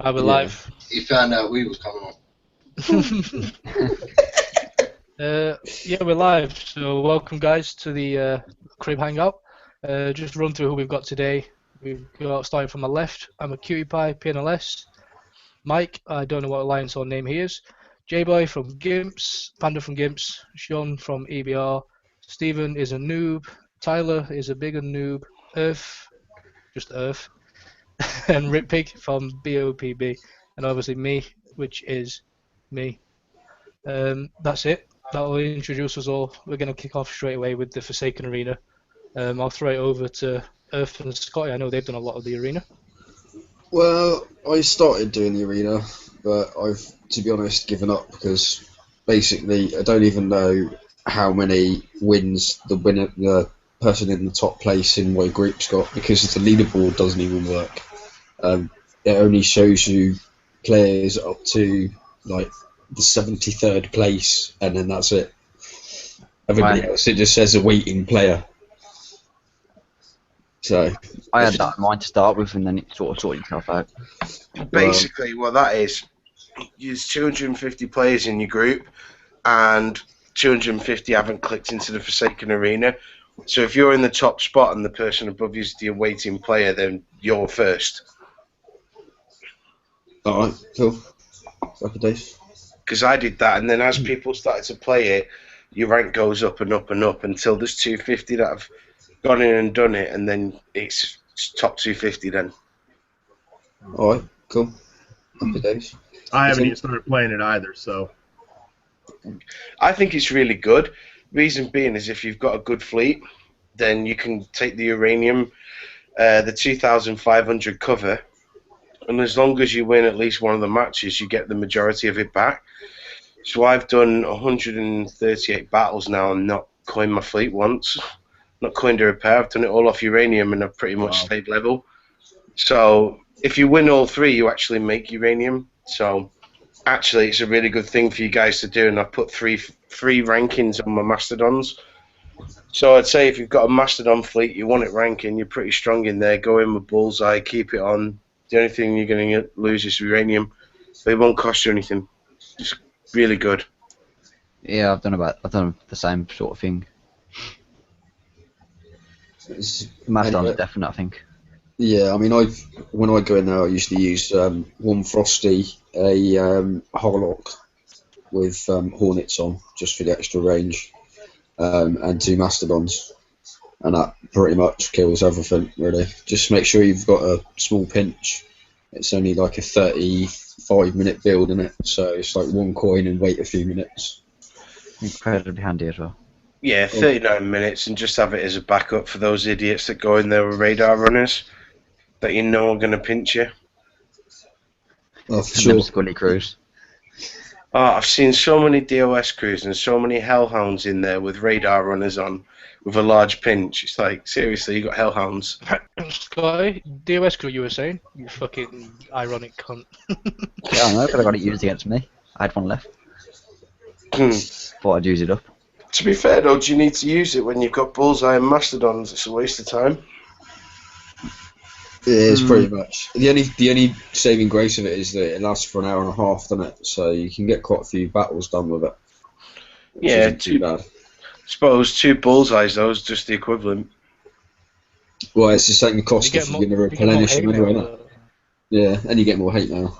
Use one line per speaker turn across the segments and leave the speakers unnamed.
Are we live?
He found out we was coming on.
Yeah, we're live. So welcome, guys, to the Crib Hangout. Just run through who we've got today. We've got, starting from my left, I'm a Cutie Pie, PNLS. Mike, I don't know what alliance or name he is. J-Boy from Gimps, Panda from Gimps, Sean from EBR, Stephen is a noob, Tyler is a bigger noob, Earth, just Earth, and Rippig from BOPB, and obviously me, which is me. That's it. That will introduce us all. We're going to kick off straight away with the Forsaken Arena. I'll throw it over to Earth and Scotty. I know they've done a lot of the arena.
Well, I started doing the arena, but I've, to be honest, given up because basically I don't even know how many wins the person in the top place in my group's got because the leaderboard doesn't even work. It only shows you players up to like the 73rd place, and then that's it. Everybody else, it just says a waiting player. So
I had that in mind to start with, and then it sort of sorted itself out.
Basically, what that is, there's 250 players in your group, and 250 haven't clicked into the Forsaken Arena. So if you're in the top spot and the person above you is the awaiting player, then you're first.
alright, cool. Happy days.
Because I did that, and then as people started to play it, your rank goes up and up and up until there's 250 that have gone in and done it, and then it's top 250 then.
Alright, cool. Happy days.
I haven't even started playing it either, so.
I think it's really good. Reason being is if you've got a good fleet, then you can take the uranium, the 2,500 cover, and as long as you win at least one of the matches, you get the majority of it back. So I've done 138 battles now and not coined my fleet once. Not coined a repair. I've done it all off uranium and I've pretty much stayed level. So if you win all three, you actually make uranium. So actually, it's a really good thing for you guys to do. And I've put three rankings on my Mastodons. So I'd say if you've got a Mastodon fleet, you want it ranking, you're pretty strong in there. Go in with Bullseye, keep it on. The only thing you're going to lose is uranium. But it won't cost you anything. It's really good.
Yeah, I've done the same sort of thing. Mastodon's definite, I think.
Yeah, I mean, when I go in there, I usually use one Frosty, a Harlock with Hornets on, just for the extra range, and 2 Mastodons, and that pretty much kills everything, really. Just make sure you've got a small pinch. It's only like a 35-minute build, in it, so it's like 1 coin and wait a few minutes.
Incredibly handy as well.
Yeah, 39 minutes, and just have it as a backup for those idiots that go in there with radar runners that you know are going to pinch you.
Oh, for sure.
Scully crews.
Oh, I've seen so many DOS crews and so many hellhounds in there with radar runners on with a large pinch. It's like, seriously, you got hellhounds.
Scotty, DOS crew you were saying? You fucking ironic cunt.
Yeah, I know, but I got it used against me. I had one left. Thought I'd use it up.
To be fair though, do you need to use it when you've got Bullseye and Mastodons? It's a waste of time.
It is pretty much. The only saving grace of it is that it lasts for an hour and a half, doesn't it? So you can get quite a few battles done with it.
Yeah,
too bad.
I suppose 2 Bullseyes though is just the equivalent.
Well, it's the same cost if you're going to replenish them anyway, isn't it? Yeah, and you get more hate mail.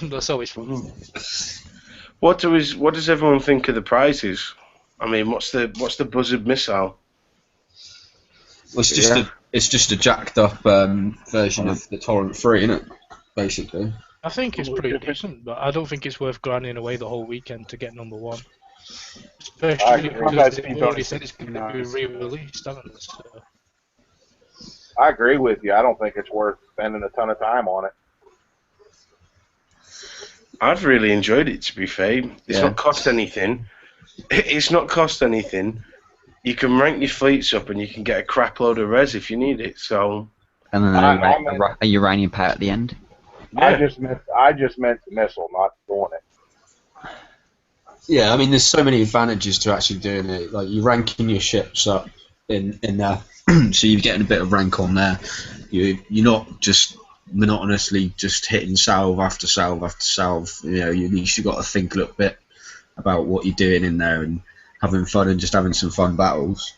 That's always fun.
What does everyone think of the prizes? I mean, what's the buzzard missile?
Well, it's just a jacked up version of the Torrent 3, isn't it? Basically.
I think it's pretty decent, but I don't think it's worth grinding away the whole weekend to get number 1. Especially because they've already said it's going to be re-released, haven't they? So.
I agree with you. I don't think it's worth spending a ton of time on it.
I've really enjoyed it, to be fair. It's
Yeah.
not cost anything. It's not cost anything. You can rank your fleets up and you can get a crap load of res if you need it. So,
And then a uranium pair at the end.
yeah.
I just meant the missile, not doing it.
Yeah, I mean, there's so many advantages to actually doing it. Like, you're ranking your ships up in there, so you're getting a bit of rank on there. You're not just monotonously just hitting salve after salve after salve. You know, you at least you got to think a little bit about what you're doing in there and having fun and just having some fun battles.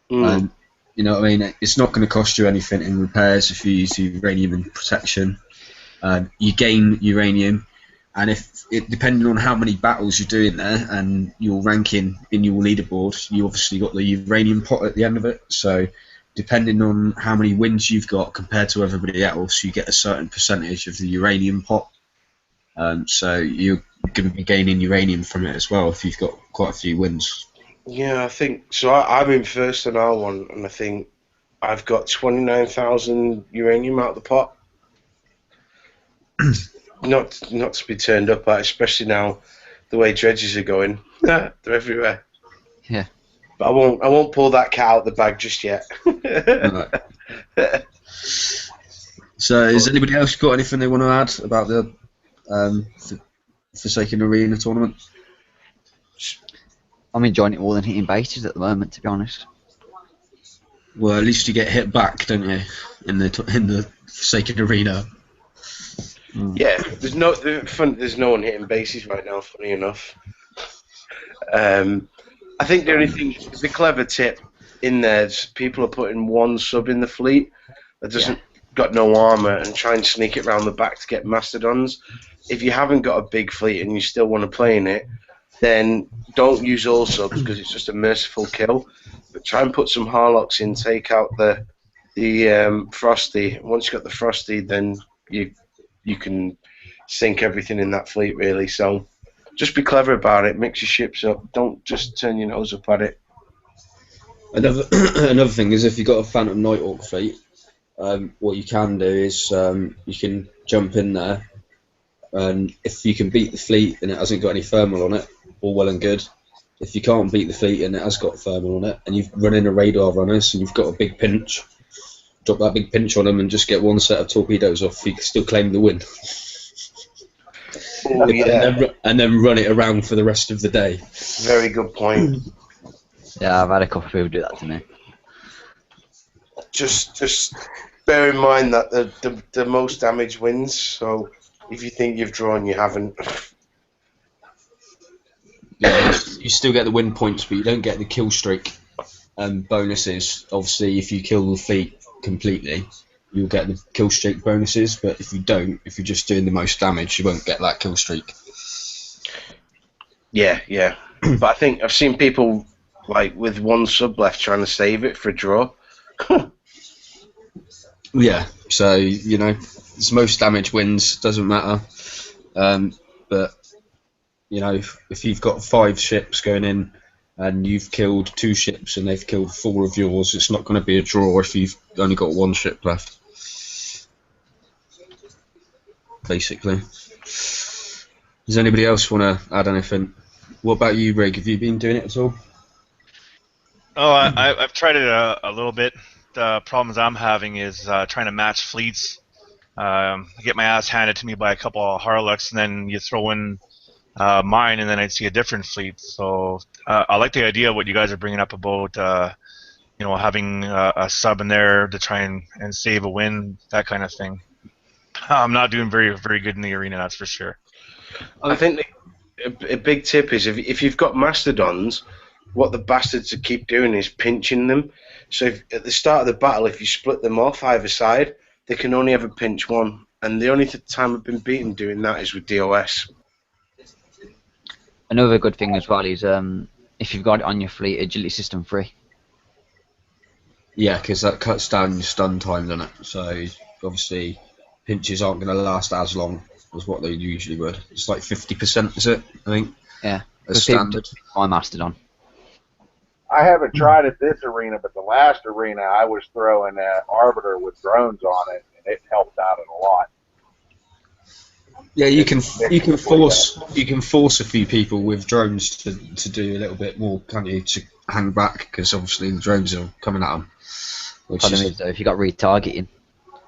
Mm.
You know what I mean? It's not going to cost you anything in repairs if you use uranium and protection. You gain uranium, and depending on how many battles you're doing there and your ranking in your leaderboard, you obviously got the uranium pot at the end of it. So, depending on how many wins you've got compared to everybody else, you get a certain percentage of the uranium pot. So you're going to be gaining uranium from it as well if you've got quite a few wins.
Yeah, I think so. I'm in first in R1, and I think I've got 29,000 uranium out of the pot. not to be turned up at, especially now the way dredges are going. They're everywhere.
Yeah.
But I won't pull that cat out the bag just yet.
Right. So, has anybody else got anything they want to add about the Forsaken Arena tournament?
I'm enjoying it more than hitting bases at the moment, to be honest.
Well, at least you get hit back, don't you, in the Forsaken Arena?
Yeah, there's no one hitting bases right now. Funny enough, I think the only thing, the clever tip in there is people are putting one sub in the fleet that doesn't got no armor and try and sneak it around the back to get mastodons. If you haven't got a big fleet and you still want to play in it, then don't use all subs because it's just a merciful kill. But try and put some Harlocks in, take out the Frosty. Once you've got the Frosty, then you can sink everything in that fleet, really. So just be clever about it. Mix your ships up. Don't just turn your nose up at it.
Another thing is if you've got a Phantom Nighthawk fleet, what you can do is you can jump in there, and if you can beat the fleet and it hasn't got any thermal on it, all well and good. If you can't beat the fleet and it has got thermal on it, and you've run in a radar runners and you've got a big pinch, drop that big pinch on them and just get one set of torpedoes off, you can still claim the win.
Oh, yeah.
and then run it around for the rest of the day.
Very good point.
Yeah, I've had a couple of people do that to me.
Just bear in mind that the most damage wins. So if you think you've drawn, you haven't.
Yeah, you still get the win points, but you don't get the kill streak bonuses. Obviously, if you kill the fleet completely, you'll get the kill streak bonuses. But if you don't, if you're just doing the most damage, you won't get that kill streak.
Yeah. But I think I've seen people like with one sub left trying to save it for a draw.
Yeah, so you know, it's most damage wins, doesn't matter. But you know, if you've got 5 ships going in and you've killed 2 ships and they've killed 4 of yours, it's not going to be a draw if you've only got 1 ship left. Basically. Does anybody else want to add anything? What about you, Rig? Have you been doing it at all?
Oh, I've tried it a little bit. The problems I'm having is trying to match fleets. I get my ass handed to me by a couple of Harlocks, and then you throw in mine, and then I'd see a different fleet. So I like the idea of what you guys are bringing up about, having a sub in there to try and save a win, that kind of thing. I'm not doing very, very good in the arena, that's for sure.
I think a big tip is if you've got mastodons, what the bastards keep doing is pinching them. So at the start of the battle, if you split them off either side, they can only ever pinch one. And the only time I've been beaten doing that is with DOS.
Another good thing as well is if you've got it on your fleet, agility system free.
Yeah, because that cuts down your stun time, doesn't it? So obviously pinches aren't going to last as long as what they usually would. It's like 50%, is it? I think.
Yeah.
As standard.
My Mastodon.
I haven't tried it this arena, but the last arena I was throwing Arbiter with drones on it, and it helped out a lot.
Yeah, you can
Mission
force a few people with drones to do a little bit more, can't you? To hang back because obviously the drones are coming at them.
Problem is though, if you got retargeting,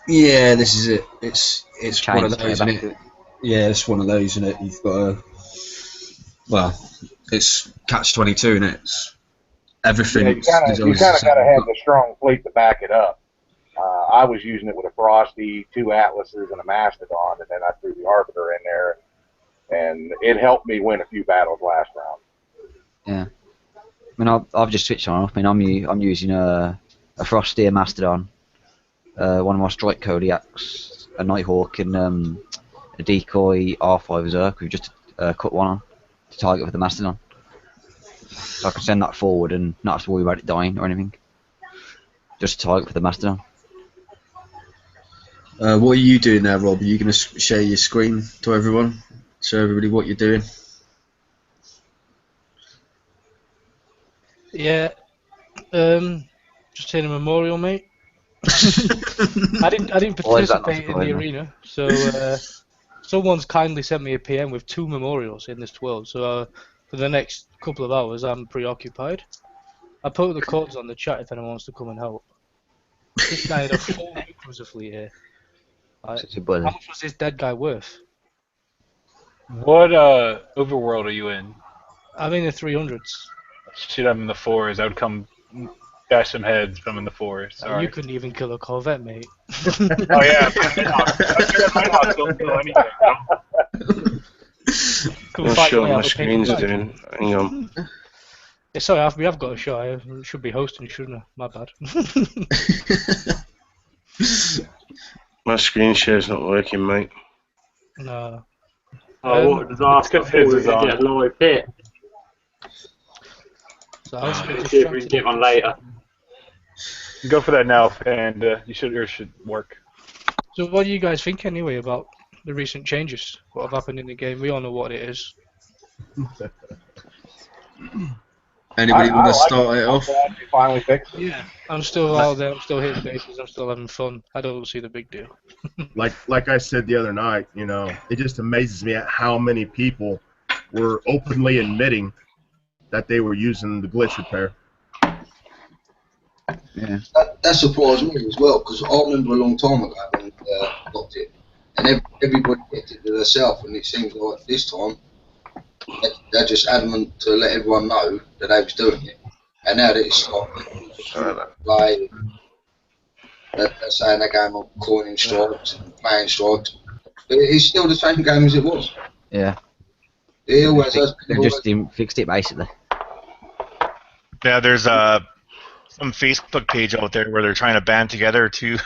Yeah, this is it. It's one of
change
those,
straight
isn't
back to
it?
it.
Yeah, it's one of those, isn't it? You've got to, well, it's catch-22, isn't it? It's everything.
Yeah, you kind of got to have the strong fleet to back it up. I was using it with a Frosty, 2 Atlases, and a Mastodon, and then I threw the Arbiter in there, and it helped me win a few battles last round.
Yeah. I mean, I've just switched on. I mean, I'm using a Frosty, a Mastodon, one of my Strike Kodiaks, a Nighthawk, and a decoy R5 Zerk. We've just cut one on to target with the Mastodon. So I can send that forward and not have to worry about it dying or anything. Just target for the Mastodon.
What are you doing there, Rob? Are you going to share your screen to everyone? Show everybody what you're doing?
Yeah. Just saying a memorial, mate. I didn't
Why is that not
participate in the
surprising?
arena, so someone's kindly sent me a PM with 2 memorials in this world. So for the next couple of hours, I'm preoccupied. I put the codes on the chat if anyone wants to come and help. This guy had a full cruiser fleet here.
Such a
How
bully.
much was this dead guy worth?
What overworld are you in?
I'm in the 300s.
Shit, I'm in the 4s. I would come bash some heads if I'm in the 4s. Sorry.
You couldn't even kill a Corvette, mate.
Oh yeah, Nighthawks don't kill anything.
Couldn't
Not
fight
sure
your way
what my
out of a paper
screen's
bag.
doing. Hang on.
Yeah, sorry, we have got a show. I should be hosting, shouldn't I? My bad.
My screen share's not working, mate.
No.
Oh, what a disaster. I thought we were going to get a live pit.
So I was a bit
Let's see if we can
distracted.
get one later.
Go for that now, and yours should work.
So what do you guys think anyway about the recent changes? What have happened in the game? We all know what it is.
Anybody want to
like
start it
I'm
off?
glad they finally fixed it.
Yeah. I'm still out there, I'm still hitting bases, I'm still having fun. I don't see the big deal.
Like I said the other night, you know, it just amazes me at how many people were openly admitting that they were using the glitch repair.
Yeah.
That surprised me as well, because I remember a long time ago when I got it, and everybody kept it to themselves, and it seems like this time they're just adamant to let everyone know that they was doing it, and now that it's like they're saying they're going on coining strikes and playing strikes, but it's still the same game as it was.
Yeah.
It always has.
They've just fixed it basically.
Yeah, there's some Facebook page out there where they're trying to band together to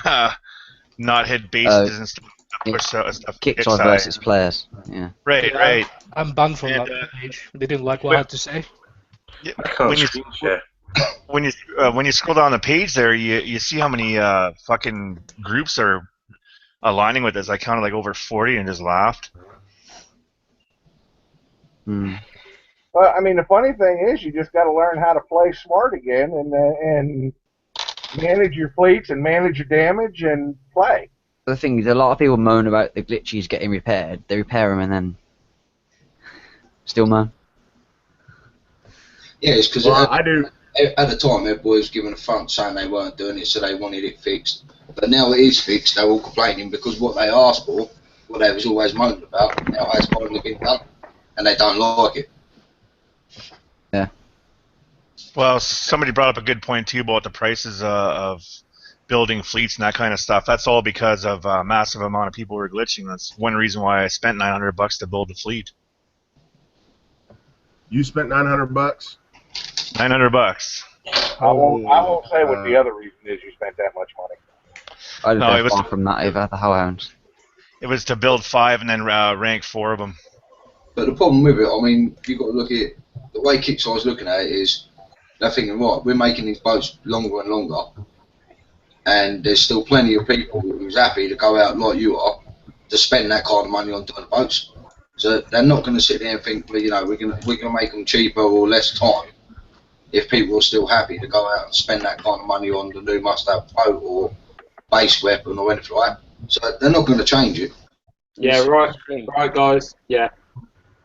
not hit bases and stuff. Push stuff.
Kickstarter versus players. Yeah.
Right.
I'm banned from
And,
that page. They didn't like what I had to say.
Yeah,
I can't
when you
screen share.
when you scroll down the page there, you see how many fucking groups are aligning with this. I counted like over 40 and just laughed.
Hmm.
Well, I mean, the funny thing is, you just got to learn how to play smart again and manage your fleets and manage your damage and play.
The thing is, a lot of people moan about the glitches getting repaired. They repair them and then still moan.
Yeah, it's because
Well, I do.
at the time everybody was giving a front saying they weren't doing it, so they wanted it fixed. But now it is fixed, they're all complaining because what they asked for, what they was always moaning about, now has finally been done, and they don't like it.
Yeah.
Well, somebody brought up a good point too about the prices of building fleets and that kind of stuff. That's all because of a massive amount of people were glitching. That's one reason why I spent $900 to build the fleet.
You spent $900.
$900.
I won't say what the other reason is you spent that much money.
I didn't
No,
go
it was
far from that either. The Hellhounds.
It was to build 5 and then rank 4 of them.
But the problem with it, I mean, you've got to look at it, the way Kickstarter's looking at it is, they're thinking, right, we're making these boats longer and longer, and there's still plenty of people who's happy to go out like you are to spend that kind of money on doing boats. So they're not going to sit there and think, well, you know, we're going to make them cheaper or less time. if people are still happy to go out and spend that kind of money on the new must-have boat or base weapon or anything like that. So they're not going to change it.
Yeah, right, guys. Yeah,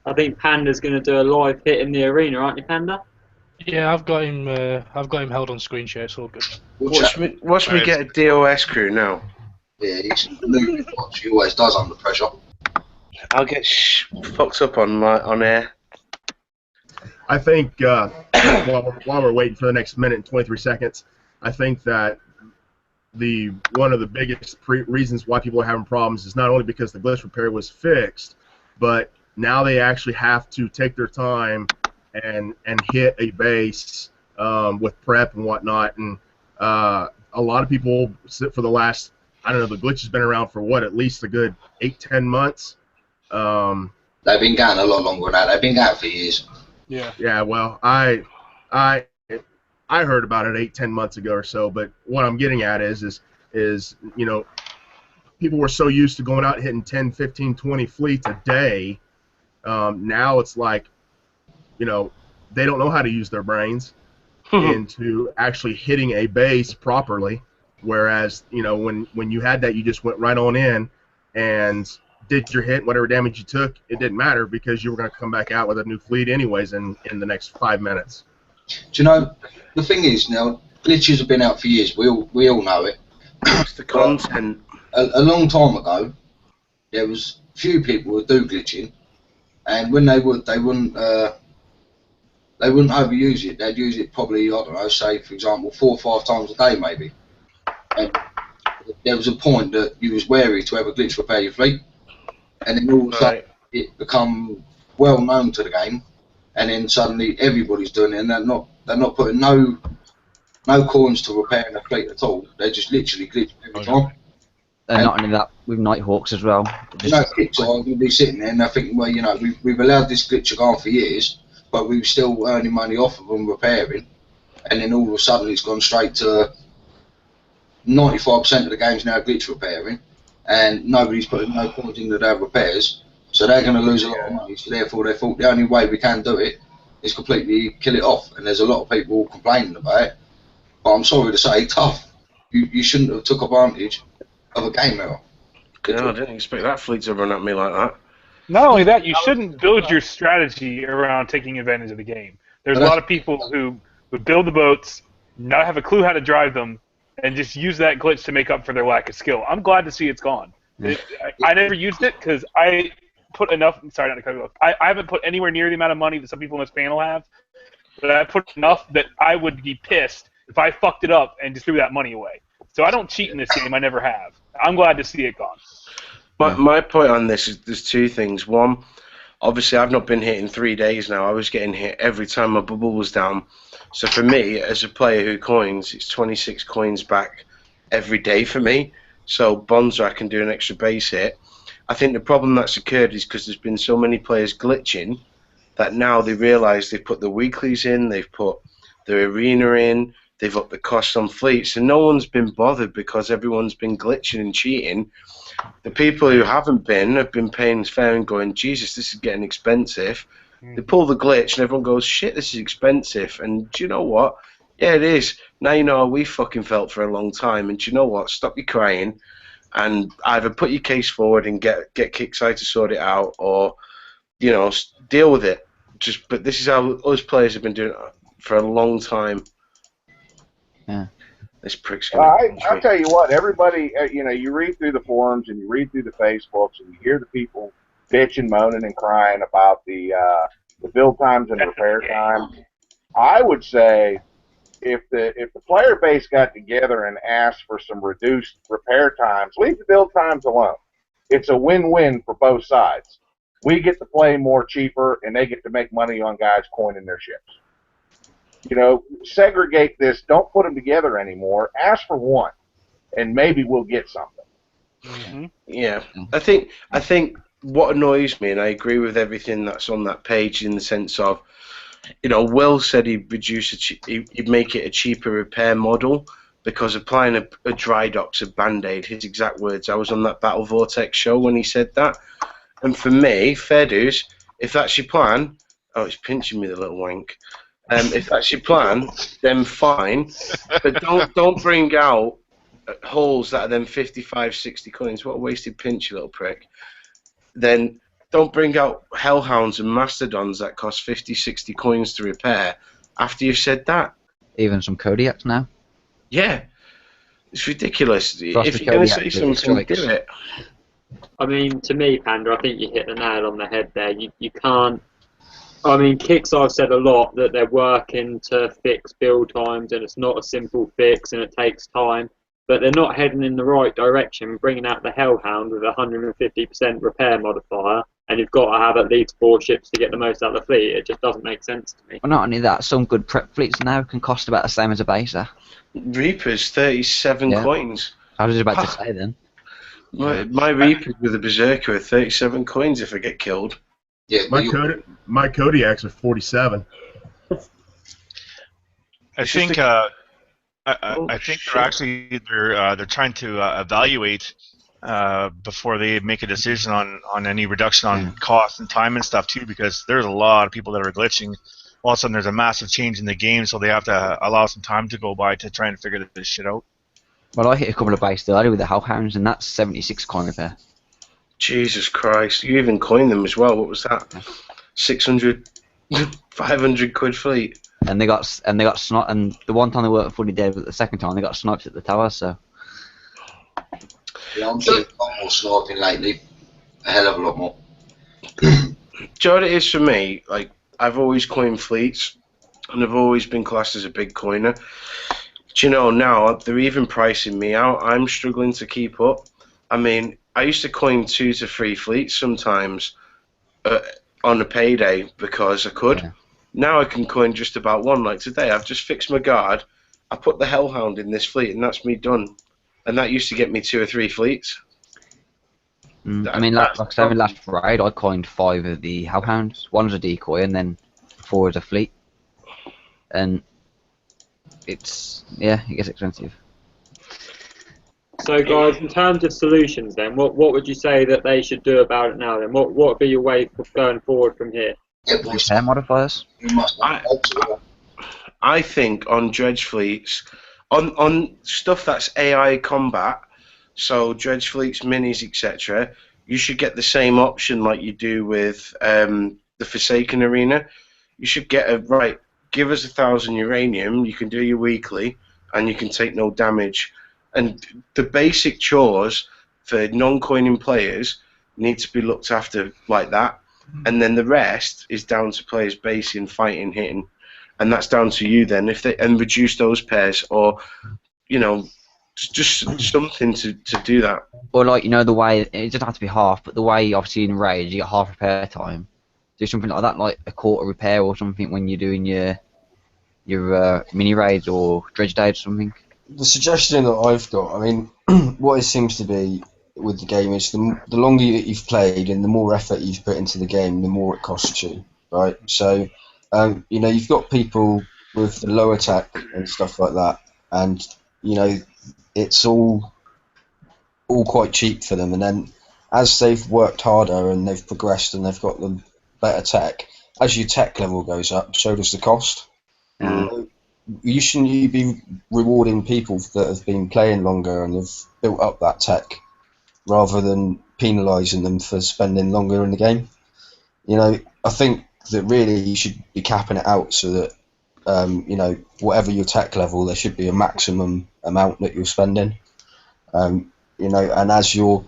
I think Panda's going to do a live hit in the arena, aren't you, Panda?
Yeah, I've got him. I've got him held on screen share. It's all good.
Watch me get a DOS crew now.
Yeah, he's new. He always does under pressure.
I'll get fucked up on air.
I think while we're waiting for the next minute and 23 seconds, I think that one of the biggest reasons why people are having problems is not only because the glitch repair was fixed, but now they actually have to take their time and hit a base with prep and whatnot. And a lot of people sit for the last, I don't know, the glitch has been around for what, at least a good 8-10 months.
They've been going a lot longer than that. They've been going for years.
Yeah.
Yeah, well, I heard about it 8-10 months ago or so, but what I'm getting at is you know, people were so used to going out and hitting 10, 15, 20 fleets a day. Now it's like, you know, they don't know how to use their brains into actually hitting a base properly. Whereas, you know, when you had that, you just went right on in and did your hit, whatever damage you took, it didn't matter because you were going to come back out with a new fleet anyways in the next 5 minutes.
Do you know, the thing is now, glitches have been out for years. We all know it.
It's the content.
A long time ago, there was few people who would do glitching, and when they would, they wouldn't overuse it. They'd use it probably, I don't know, say for example 4 or 5 times a day maybe. And there was a point that you was wary to have a glitch repair your fleet, and then all of a sudden it become well known to the game, and then suddenly everybody's doing it, and they're not putting no coins to repairing a fleet at all. They're just literally glitching every time.
And not only that, with Nighthawks as well.
You know, kids are going to be sitting there and they're thinking, well, you know, we've allowed this glitch to go on for years, but we're still earning money off of them repairing, and then all of a sudden it's gone straight to 95% of the game's now glitch repairing, and nobody's putting no coins into their repairs, so they're going to lose a lot of money. So therefore, they thought the only way we can do it is completely kill it off, and there's a lot of people complaining about it. But I'm sorry to say, tough. You shouldn't have took advantage of a game error.
No, I didn't expect that fleet to run at me like that.
Not only that, you shouldn't build your strategy around taking advantage of the game. There's a lot of people who would build the boats, not have a clue how to drive them, and just use that glitch to make up for their lack of skill. I'm glad to see it's gone. I never used it because I put enough. Sorry, not to cut you off. I haven't put anywhere near the amount of money that some people in this panel have, but I put enough that I would be pissed if I fucked it up and just threw that money away. So I don't cheat in this game. I never have. I'm glad to see it gone.
My point on this is there's 2 things. One, obviously I've not been hit in 3 days now. I was getting hit every time my bubble was down. So for me, as a player who coins, it's 26 coins back every day for me. So Bonzo, I can do an extra base hit. I think the problem that's occurred is because there's been so many players glitching that now they realise they've put the weeklies in, they've put the arena in, they've upped the cost on fleets, and no one's been bothered because everyone's been glitching and cheating. The people who haven't been have been paying fair and going, Jesus, this is getting expensive. They pull the glitch and everyone goes, shit, this is expensive. And do you know what? Yeah, it is. Now you know how we fucking felt for a long time. And do you know what? Stop your crying and either put your case forward and get Kickside to sort it out, or, you know, deal with it. But this is how us players have been doing it for a long time.
Yeah.
This prick's
I'll tell you what, everybody, you know, you read through the forums and you read through the Facebooks and you hear the people bitching, moaning, and crying about the build times and repair time. I would say if the player base got together and asked for some reduced repair times, leave the build times alone. It's a win-win for both sides. We get to play more cheaper, and they get to make money on guys coining their ships. You know, segregate this. Don't put them together anymore. Ask for one, and maybe we'll get something.
Mm-hmm.
Yeah, I think what annoys me, and I agree with everything that's on that page in the sense of, you know, Will said he'd he'd make it a cheaper repair model because applying a dry dock's a band-aid. His exact words. I was on that Battle Vortex show when he said that, and for me, fair dues, if that's your plan, oh, it's pinching me, the little wank. If that's your plan, then fine. But don't bring out holes that are then 55, 60 coins. What a wasted pinch, you little prick. Then don't bring out hellhounds and mastodons that cost 50, 60 coins to repair after you've said that.
Even some Kodiaks now.
Yeah. It's ridiculous.
Trust
If
the
you're going to
Kodiak
say
with the
something,
strikes.
do it.
I mean, to me, Panda, I think you hit the nail on the head there. You can't. I mean, Kicks, I've said a lot that they're working to fix build times, and it's not a simple fix, and it takes time. But they're not heading in the right direction, bringing out the Hellhound with a 150% repair modifier, and you've got to have at least 4 ships to get the most out of the fleet. It just doesn't make sense to me.
Well, not only that, some good prep fleets now can cost about the same as a baser.
Reapers, 37
Yeah.
coins.
I was about to say then.
My Reapers with a Berserker are 37 coins if I get killed.
Yeah,
My Kodiaks are 47.
I think I think they're trying to evaluate before they make a decision on any reduction on cost and time and stuff too, because there's a lot of people that are glitching. All of a sudden, there's a massive change in the game, so they have to allow some time to go by to try and figure this shit out.
Well, I hit a couple of bases earlier with the Hellhounds, and that's 76 coin repair.
Jesus Christ! You even coined them as well. What was that? 600, 500 quid fleet.
And they got sniped, and the one time they weren't fully dead, but the second time they got sniped at the tower. So
Yeah, I'm seeing a lot more sniping lately. A hell of a lot more.
Do you know what it is for me? Like, I've always coined fleets, and I've always been classed as a big coiner. Do you know, now they're even pricing me out. I'm struggling to keep up. I mean, I used to coin 2 to 3 fleets sometimes on a payday because I could.
Yeah.
Now I can coin just about 1. Like today, I've just fixed my guard. I put the Hellhound in this fleet, and that's me done. And that used to get me 2 or 3 fleets.
I mean, like I said, last raid I coined 5 of the Hellhounds. 1 was a decoy, and then 4 as a fleet. And it gets expensive.
So, guys, in terms of solutions, then, what would you say that they should do about it now? Then, what would be your way for going forward from here?
Repair modifiers.
You must
I think on dredge fleets, on stuff that's AI combat, so dredge fleets, minis, etc., you should get the same option like you do with the Forsaken Arena. You should get give us 1,000 uranium, you can do your weekly, and you can take no damage. And the basic chores for non-coining players need to be looked after like that. And then the rest is down to players basing, fighting, hitting. And that's down to you then, and reduce those pairs, or, you know, just something to do that.
Or like, you know, the way, it doesn't have to be half, but the way obviously in Rage you get half repair time. Do something like that, like a quarter repair or something when you're doing your mini raids or dredge days or something.
The suggestion that I've got, I mean, what it seems to be with the game is the longer you've played and the more effort you've put into the game, the more it costs you, right? So, you know, you've got people with the low attack and stuff like that, and, you know, it's all quite cheap for them. And then as they've worked harder and they've progressed and they've got the better tech, as your tech level goes up, so does the cost. You shouldn't be rewarding people that have been playing longer and have built up that tech, rather than penalising them for spending longer in the game. You know, I think that really you should be capping it out so that, you know, whatever your tech level, there should be a maximum amount that you're spending. You know, and as your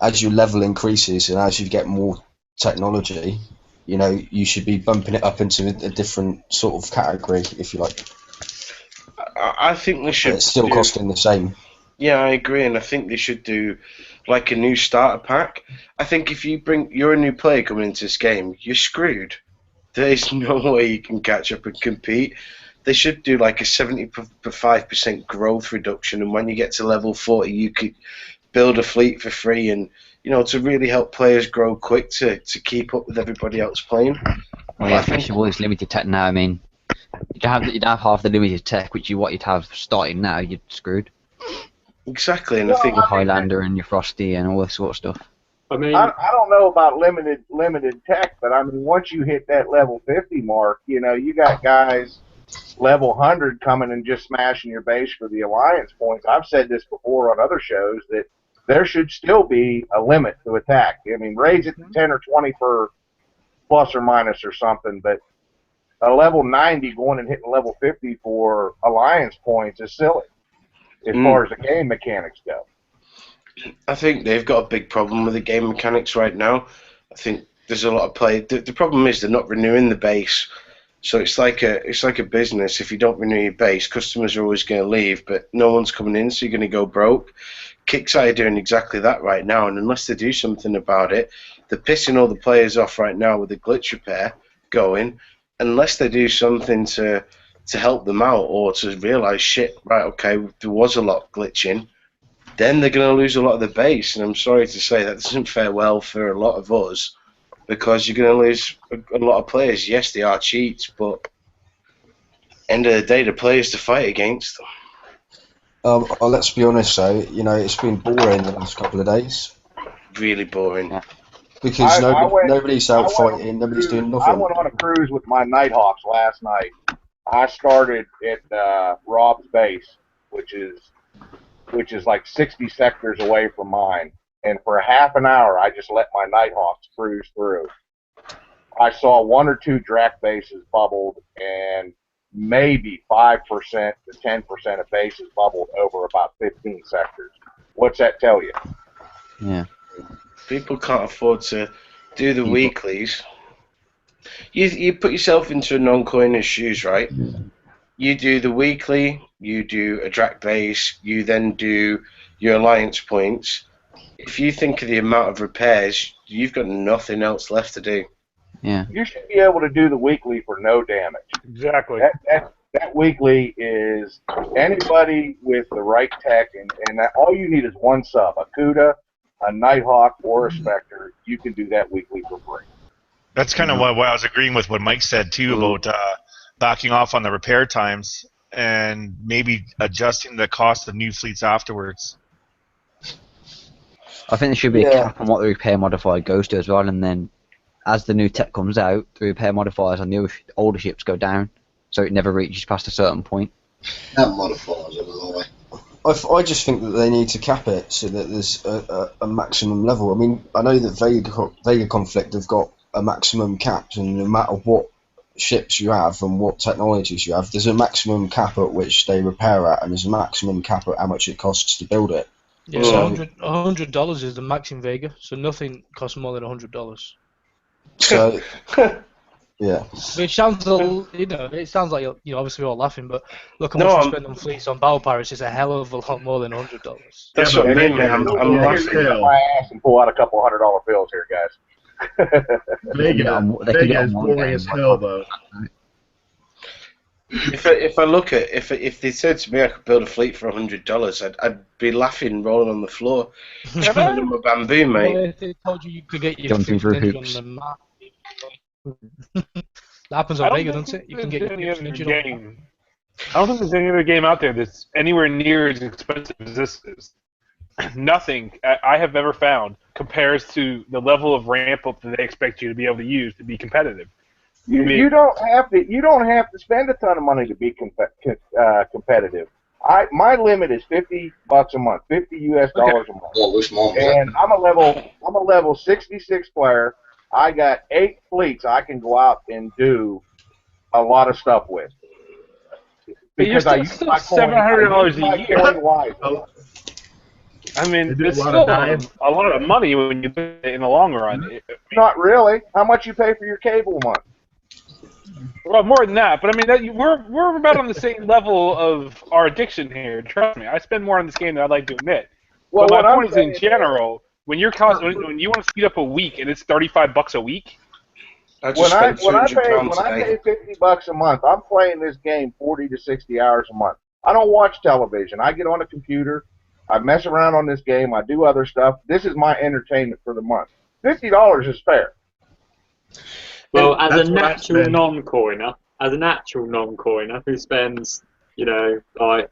level increases and as you get more technology, you know, you should be bumping it up into a different sort of category, if you like.
I think they should.
But it's still costing the same.
Yeah, I agree, and I think they should do like a new starter pack. I think if you're a new player coming into this game, you're screwed. There is no way you can catch up and compete. They should do like a 75% growth reduction, and when you get to level 40, you could build a fleet for free, and you know, to really help players grow quick to keep up with everybody else playing.
Well, yeah, especially with all this limited tech now. I mean, you'd have half the limited tech, which you'd have starting now. You're screwed.
Exactly, and I think
Your Highlander and your Frosty and all this sort of stuff.
I mean,
I don't know about limited tech, but I mean, once you hit that level 50 mark, you know, you got guys level 100 coming and just smashing your base for the alliance points. I've said this before on other shows that there should still be a limit to attack. I mean, raise it to 10 or 20 for plus or minus or something, but a level 90 going and hitting level 50 for alliance points is silly as far as the game mechanics go.
I think they've got a big problem with the game mechanics right now. I think there's a lot of play. The problem is they're not renewing the base. So it's like a business. If you don't renew your base, customers are always going to leave, but no one's coming in, so you're going to go broke. Kickstarter are doing exactly that right now, and unless they do something about it, they're pissing all the players off right now with the glitch repair going. Unless they do something to help them out or to realise, shit, right, okay, there was a lot glitching, then they're going to lose a lot of the base, and I'm sorry to say that doesn't fare well for a lot of us, because you're going to lose a lot of players. Yes, they are cheats, but end of the day, the players to fight against.
Let's be honest though, you know, it's been boring the last couple of days.
Really boring.
Because nobody's out fighting, nobody's doing nothing.
I went on a cruise with my Nighthawks last night. I started at Rob's base, which is like 60 sectors away from mine. And for half an hour, I just let my Nighthawks cruise through. I saw 1 or 2 Drac bases bubbled, and maybe 5% to 10% of bases bubbled over about 15 sectors. What's that tell you?
Yeah.
People can't afford to do the weeklies. You put yourself into a non-coiner's shoes, right? You do the weekly, you do a Drac base, you then do your alliance points. If you think of the amount of repairs, you've got nothing else left to do.
Yeah.
You should be able to do the weekly for no damage.
Exactly.
That weekly is anybody with the right tech, and that, all you need is one sub, a CUDA, a Nighthawk, or a Spectre. You can do that weekly for free.
That's kind of why I was agreeing with what Mike said, too, about backing off on the repair times and maybe adjusting the cost of new fleets afterwards.
I think there should be a cap on what the repair modifier goes to as well, and then as the new tech comes out, the repair modifiers on the older ships go down, so it never reaches past a certain point.
That modifiers are a lie.
I just think that they need to cap it so that there's a maximum level. I mean, I know that Vega Conflict have got a maximum cap, and no matter what ships you have and what technologies you have, there's a maximum cap at which they repair at, and there's a maximum cap at how much it costs to build it.
Yeah, so $100 is the max in Vega, so nothing costs more than $100.
So, yeah.
It sounds, it sounds like obviously we're all laughing, but look how much we spend on fleets on Battle Pirates. It's a hell of a lot more than $100.
That's what I mean. I'm
laughing at my ass and pull out a couple $100 bills here, guys.
Vega is boring as hell, though.
If I look at if they said to me I could build a fleet for $100, I'd be laughing, rolling on the floor, trying my bamboo, mate.
Well, if they told you could get your 1500 on the map. That happens on Vega, doesn't it? You can get your 1500 on the map.
I don't think there's any other game out there that's anywhere near as expensive as this is. Nothing I have ever found compares to the level of ramp up that they expect you to be able to use to be competitive.
You don't have to spend a ton of money to be competitive. My limit is $50 a month, $50 US dollars a month. And I'm a level 66 player. I got 8 fleets I can go out and do a lot of stuff with.
Because I use my $700 a year. I mean, it's still a lot of money when you put it in the long run.
Not really. How much you pay for your cable a month?
Well, more than that, but I mean, we're about on the same level of our addiction here. Trust me, I spend more on this game than I'd like to admit. Well, but my point is, in general, when you want to speed up a week and it's $35 a week.
When I pay $50 a month, I'm playing this game 40 to 60 hours a month. I don't watch television. I get on a computer. I mess around on this game. I do other stuff. This is my entertainment for the month. $50 is fair.
Well, as a natural non-coiner who spends, like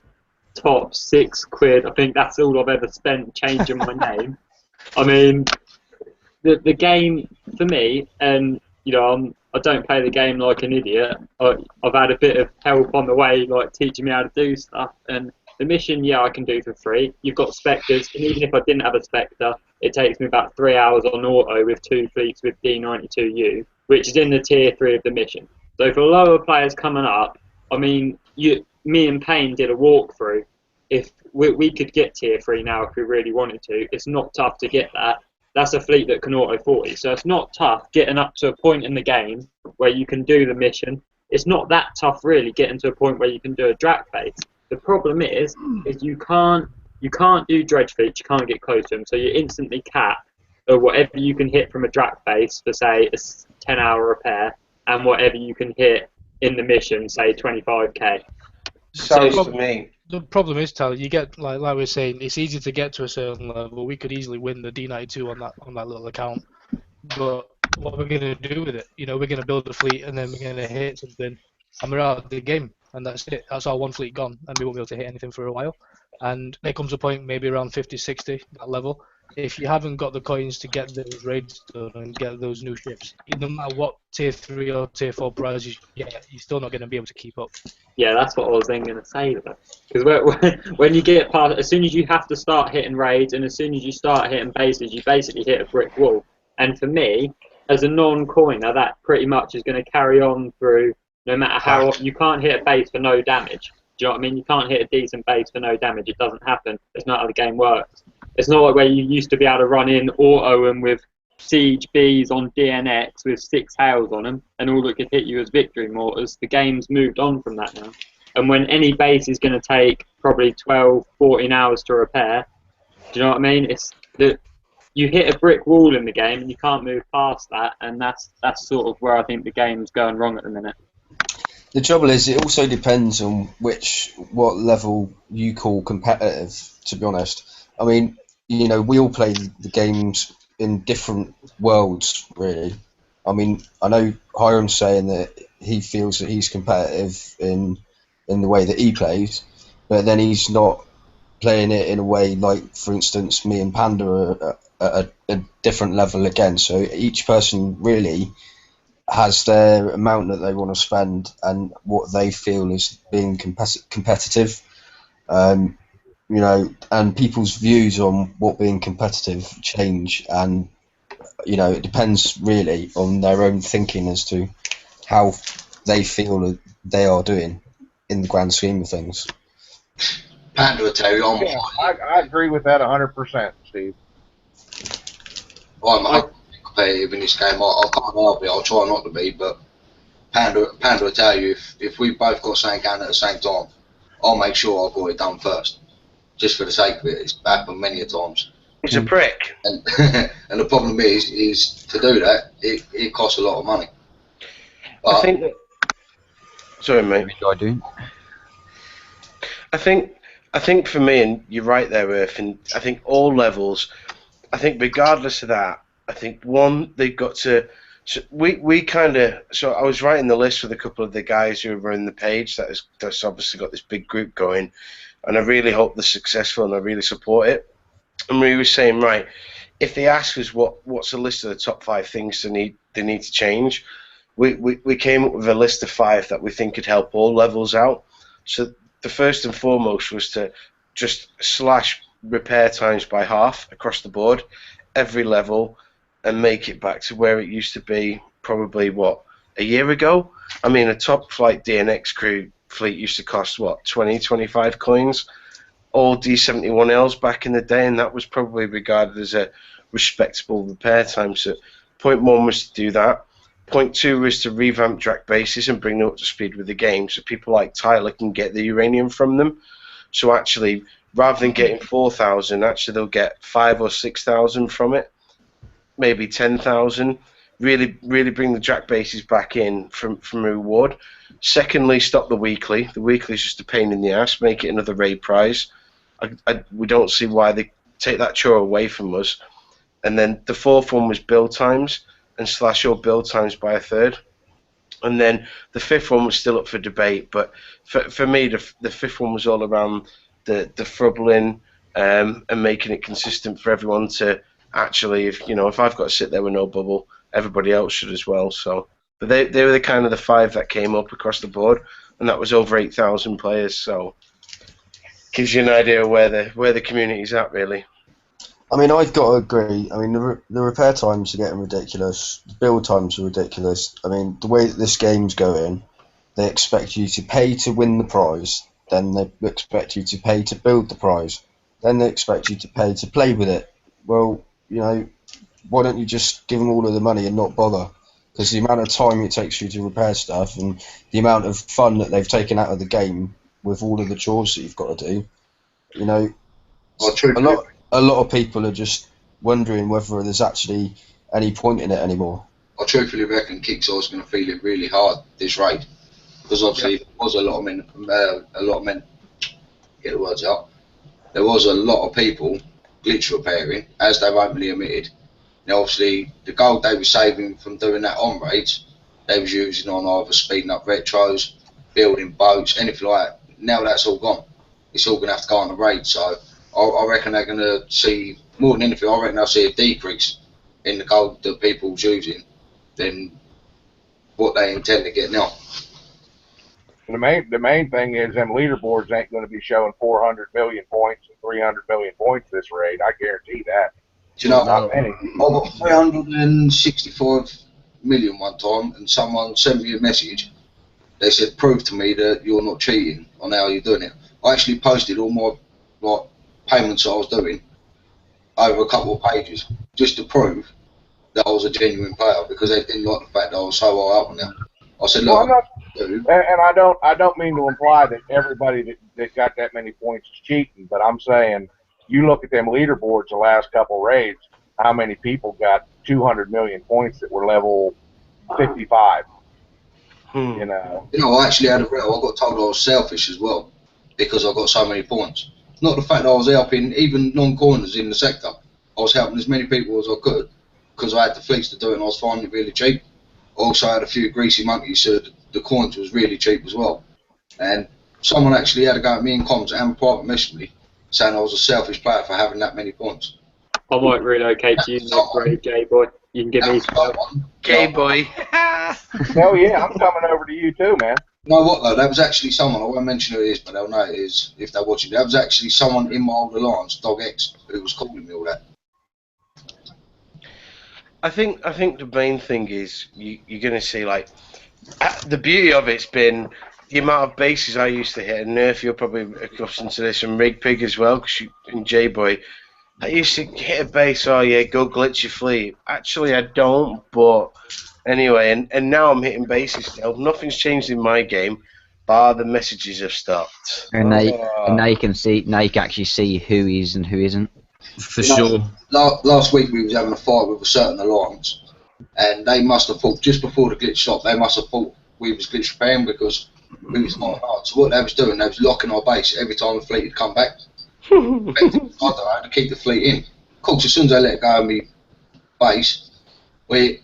top £6, I think that's all I've ever spent changing my name. I mean, the game for me, and you know, I don't play the game like an idiot. I've had a bit of help on the way, like teaching me how to do stuff. And the mission, yeah, I can do for free. You've got spectres, and even if I didn't have a spectre, it takes me about 3 hours on auto with 2 fleets with D92U, which is in the tier 3 of the mission. So for lower players coming up, I mean, me and Payne did a walkthrough. If we could get tier 3 now if we really wanted to, it's not tough to get that. That's a fleet that can auto 40, so it's not tough getting up to a point in the game where you can do the mission. It's not that tough really getting to a point where you can do a Drac base. The problem is you can't do dredge fleets, you can't get close to them, so you're instantly capped at whatever you can hit from a Drac base for say a 10-hour repair, and whatever you can hit in the mission, say 25k.
Sounds to me.
The problem is, Tally, you get like we were saying, it's easy to get to a certain level. We could easily win the D92 on that little account, but what we're gonna do with it? You know, we're gonna build a fleet and then we're gonna hit something, and we're out of the game, and that's it. That's our one fleet gone, and we won't be able to hit anything for a while. And there comes a point, maybe around 50, 60, that level. If you haven't got the coins to get those raids done and get those new ships, no matter what tier 3 or tier 4 prizes you get, you're still not going to be able to keep up.
Yeah, that's what I was then going to say though. Because when you get past, as soon as you have to start hitting raids and as soon as you start hitting bases, you basically hit a brick wall. And for me, as a non-coiner, that pretty much is going to carry on through no matter how you can't hit a base for no damage. Do you know what I mean? You can't hit a decent base for no damage. It doesn't happen. It's not how the game works. It's not like where you used to be able to run in auto and with siege Bs on DNX with 6 hails on them, and all that could hit you as victory mortars. The game's moved on from that now. And when any base is going to take probably 12, 14 hours to repair, do you know what I mean? It's that you hit a brick wall in the game and you can't move past that, and that's sort of where I think the game's going wrong at the minute.
The trouble is, it also depends on what level you call competitive, to be honest. I mean, you know, we all play the games in different worlds, really. I mean, I know Hiram's saying that he feels that he's competitive in the way that he plays, but then he's not playing it in a way like, for instance, me and Panda are at a different level again. So each person really has their amount that they want to spend and what they feel is being competitive. You know, and people's views on what being competitive change, and you know, it depends really on their own thinking as to how they feel that they are doing in the grand scheme of things.
Panda will tell you,
I agree with that 100%, Steve.
I'm competitive in this game. I can't help it. I'll try not to be, but Panda will tell you if we both got something going at the same time, I'll make sure I've got it done first. Just for the sake of it, it's happened many a times.
He's a prick.
And and the problem is to do that, it costs a lot of money. But
I think that. Sorry, mate. I think for me, and you're right there, Earth, and I think all levels, I think regardless of that, I think one, they've got to. So we kind of. So I was writing the list with a couple of the guys who were in the page that's obviously got this big group going. And I really hope they're successful, and I really support it. And we were saying, right, if they ask us what's a list of the top 5 things they need to change, we came up with a list of 5 that we think could help all levels out. So the first and foremost was to just slash repair times by half across the board, every level, and make it back to where it used to be probably, a year ago? I mean, a top flight DNX crew fleet used to cost 20, 25 coins, all D71Ls back in the day, and that was probably regarded as a respectable repair time. So point 1 was to do that. Point 2 was to revamp Drac bases and bring them up to speed with the game, so people like Tyler can get the uranium from them. So actually, rather than getting 4,000, actually they'll get 5,000 or 6,000 from it, maybe 10,000. Really bring the Drac bases back in from a reward. Secondly, stop the weekly. The weekly is just a pain in the ass. Make it another raid prize. We don't see why they take that chore away from us. And then the 4th one was build times, and slash your build times by a 1/3. And then the 5th one was still up for debate, but for me the 5th one was all around the throttling and making it consistent for everyone to actually, if I've got to sit there with no bubble, everybody else should as well. So, but they were the kind of the 5 that came up across the board, and that was over 8,000 players. So, gives you an idea where the community's at, really.
I mean, I've got to agree. I mean, the repair times are getting ridiculous. The build times are ridiculous. I mean, the way that this game's going, they expect you to pay to win the prize, then they expect you to pay to build the prize, then they expect you to pay to play with it. Well, why don't you just give them all of the money and not bother? Because the amount of time it takes you to repair stuff and the amount of fun that they've taken out of the game with all of the chores that you've got to do, a lot of people are just wondering whether there's actually any point in it anymore.
I truthfully reckon Kickstarter's going to feel it really hard this raid, because obviously there was a lot of men, get the words out. There was a lot of people glitch repairing, as they've openly admitted. Now, obviously, the gold they were saving from doing that on raids, they was using on either speeding up retros, building boats, anything like that. Now that's all gone. It's all going to have to go on the raid. So I reckon they're going to see, more than anything, I reckon they'll see a decrease in the gold that people's using than what they intend to get now.
The main thing is them leaderboards ain't going to be showing 400 million points and 300 million points this raid. I guarantee that.
Do you know,
Not many.
I got 365 million one time, and someone sent me a message. They said, prove to me that you're not cheating on how you're doing it. I actually posted all my payments that I was doing over a couple of pages just to prove that I was a genuine player, because they didn't like the fact that I was so high up on there. I said, look,
and I don't mean to imply that everybody that got that many points is cheating, but I'm saying you look at them leaderboards the last couple raids, how many people got 200 million points that were level 55?
I actually had I got told I was selfish as well because I got so many points. Not the fact that I was helping even non-coiners in the sector. I was helping as many people as I could because I had the fleets to do it and I was finding it really cheap. I also had a few greasy monkeys, so the coins was really cheap as well. And someone actually had to go at me in comms and private message me saying I was a selfish player for having that many points.
I might relocate to you next raid, gay boy. You can give me some.
Gay boy.
Hell yeah, I'm coming over to you too, man.
You know what though? That was actually someone, I won't mention who it is, but they'll know it is if they're watching. That was actually someone in my old alliance, Dog X, who was calling me all that.
I think the main thing is you're going to see, like, the beauty of it's been the amount of bases I used to hit, and Nerf, you're probably accustomed to this, and Rig Pig as well, because in J-Boy, I used to hit a base, oh yeah, go glitch your fleet. Actually, I don't, but anyway, and now I'm hitting bases still. Nothing's changed in my game, bar the messages have stopped.
And now you can actually see who is and who isn't.
For sure.
Last week we was having a fight with a certain alliance, and they must have thought, just before the glitch stopped, they must have thought we was glitch repairing because we was not hard. So what they was doing, they was locking our base every time the fleet had come back. I don't know, to keep the fleet in. Of course, as soon as I let go of my base, we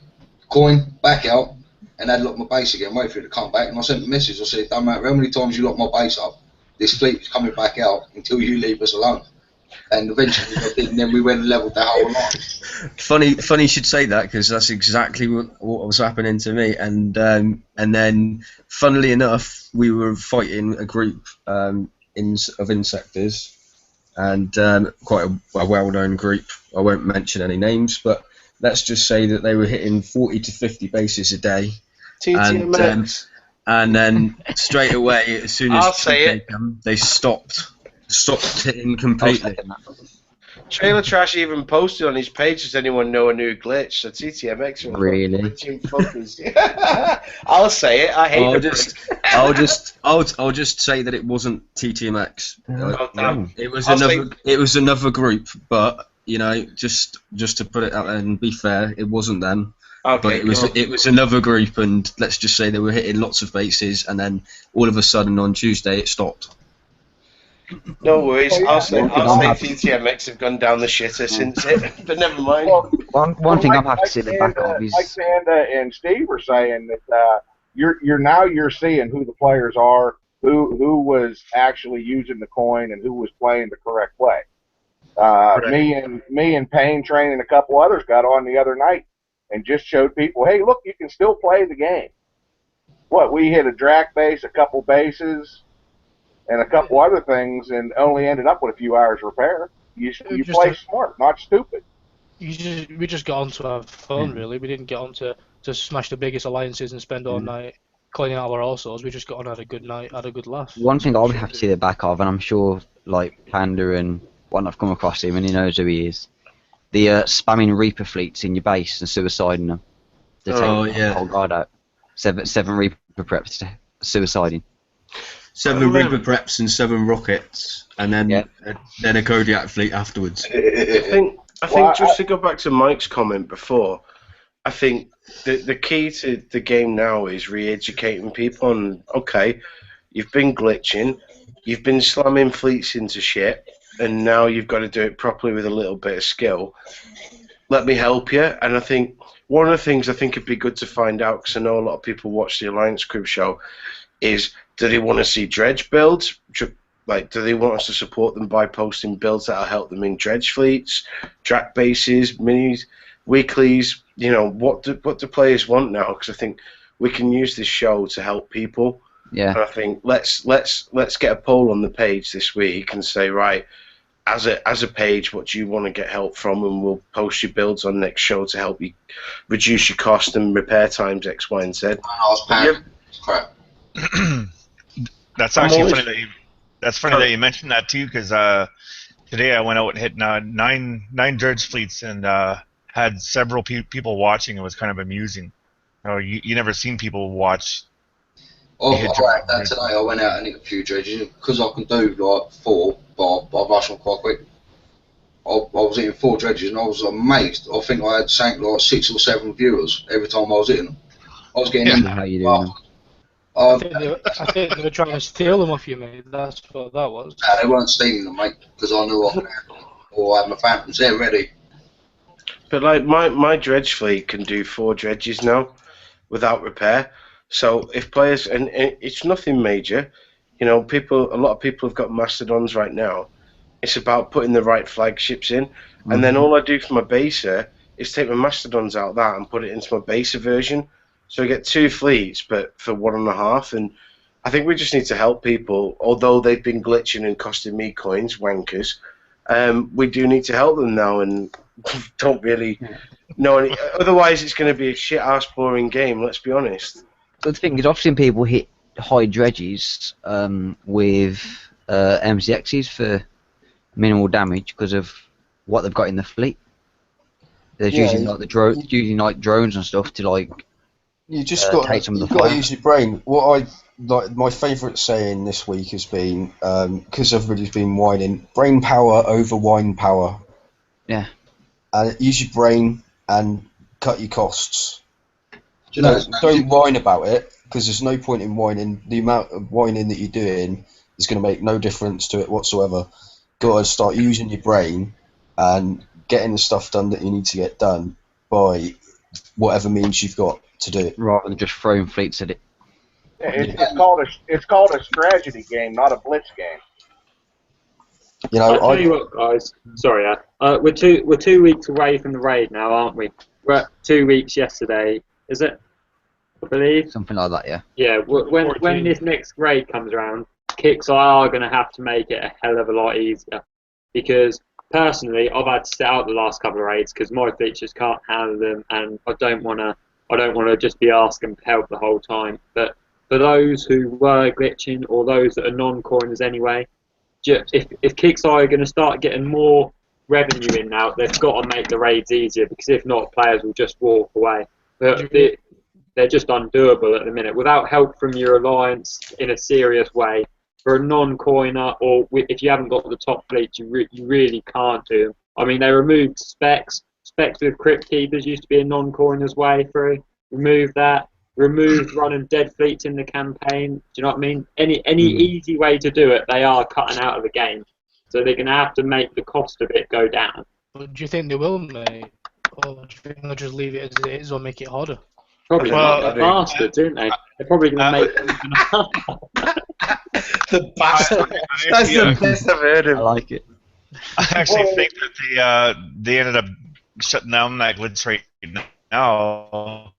coin back out, and they'd lock my base again, wait for it to come back. And I sent a message, I said, don't matter how many times you lock my base up, this fleet is coming back out until you leave us alone. And eventually they did, and then we went and levelled the whole line.
Funny you should say that, because that's exactly what was happening to me. And then, funnily enough, we were fighting a group of insectors, and quite a well-known group. I won't mention any names, but let's just say that they were hitting 40 to 50 bases a day. And then straight away, as soon as they come, they stopped hitting completely.
Trailer Trash even posted on his page, does anyone know a new glitch? So TTMX was
really
glitching fuckers. I'll say it, I hate
I'll just say that it wasn't TTMX.
Damn.
It was another group, but just to put it out there and be fair, it wasn't them.
Okay,
but it was another group, and let's just say they were hitting lots of bases, and then all of a sudden on Tuesday it stopped.
No worries, I'll say TTMX have gone down the shitter since it, but never mind.
One thing I'm happy to see the back of is...
Like Sanda and Steve were saying, that you're seeing who the players are, who was actually using the coin, and who was playing the correct play. Me and Payne Train and a couple others got on the other night and just showed people, hey, look, you can still play the game. What, we hit a drac base, a couple bases, and a couple other things, and only ended up with a few hours repair. You play smart, not stupid.
We just got on to have fun, really. We didn't get on to smash the biggest alliances and spend all night cleaning out our allswords. We just got on, had a good night, had a good laugh.
One thing I would have to see the back of, and I'm sure like Panda and one I've come across him and he knows who he is, the spamming Reaper fleets in your base and suiciding them. To take the whole guard out. Seven Reaper preps suiciding.
7 Reaper preps and 7 rockets, and then a Kodiak fleet afterwards.
I think just to go back to Mike's comment before, I think the key to the game now is re-educating people on, okay, you've been glitching, you've been slamming fleets into shit, and now you've got to do it properly with a little bit of skill. Let me help you. And I think one of the things I think it'd be good to find out, because I know a lot of people watch the Alliance Crib show, is do they want to see dredge builds? Like, do they want us to support them by posting builds that'll help them in dredge fleets, track bases, minis, weeklies? You know, what do players want now? Because I think we can use this show to help people.
Yeah.
And I think let's get a poll on the page this week and say, right, as a page, what do you want to get help from? And we'll post your builds on next show to help you reduce your cost and repair times X, Y, and Z.
Crap.
That's actually funny that you. That's funny that you mentioned that too, because today I went out and hit nine dredge fleets and had several people watching. It was kind of amusing. You never seen people watch.
I had that today. I went out and hit a few dredges because I can do like 4, but I rush them quite quick. I was hitting 4 dredges and I was amazed. I think I had sank like 6 or 7 viewers every time I was hitting them. I was getting
how you doing?
I think they were trying to steal them off you, mate. That's what that was.
Nah, they weren't stealing them, mate, because I knew I could have them. Or I had my phantoms there ready.
But like my dredge fleet can do 4 dredges now without repair. So if players, and it's nothing major, you know, a lot of people have got Mastodons right now. It's about putting the right flagships in, and then all I do for my baser is take my Mastodons out of that and put it into my baser version. So I get 2 fleets, but for 1.5. And I think we just need to help people, although they've been glitching and costing me coins, wankers. We do need to help them now, and don't really know any. Otherwise, it's going to be a shit-ass boring game. Let's be honest.
The thing is, I've seen people hit high dredges with MCXs for minimal damage because of what they've got in the fleet. They're using like drones and stuff to like.
You just got to use your brain. What I like, my favourite saying this week has been because everybody's been whining, brain power over wine power.
Yeah.
And use your brain and cut your costs. Don't whine about it, because there's no point in whining. The amount of whining that you're doing is going to make no difference to it whatsoever. Got to start using your brain and getting the stuff done that you need to get done by whatever means you've got to do it,
rather than just throwing fleets at it.
Yeah, it's called a strategy game, not a blitz game.
You know,
I'll tell you what, guys. Sorry, we're 2 weeks away from the raid now, aren't we? We're at 2 weeks yesterday. Is it? I believe
something like that. Yeah.
Yeah. When this next raid comes around, kicks are going to have to make it a hell of a lot easier, because personally, I've had to sit out the last couple of raids because my features can't handle them, and I don't want to just be asking for help the whole time. But for those who were glitching or those that are non-coiners anyway, if kicks are going to start getting more revenue in now, they've got to make the raids easier, because if not, players will just walk away. But they're just undoable at the minute. Without help from your alliance in a serious way, for a non-coiner, or if you haven't got the top fleet, you really can't do them. I mean, they removed specs. Specs with Crypt Keepers used to be a non-coiner's way through. Removed that. Removed running dead fleets in the campaign. Do you know what I mean? Any easy way to do it, they are cutting out of the game. So they're going to have to make the cost of it go down.
But do you think they will, mate? Or do you think they'll just leave it as it is or make it harder?
Probably not. They're bastards, aren't they? They're probably going to make it even harder.
The bastard. That's the best I've heard of.
I like it.
I actually think that they ended up shutting down that glitch right now.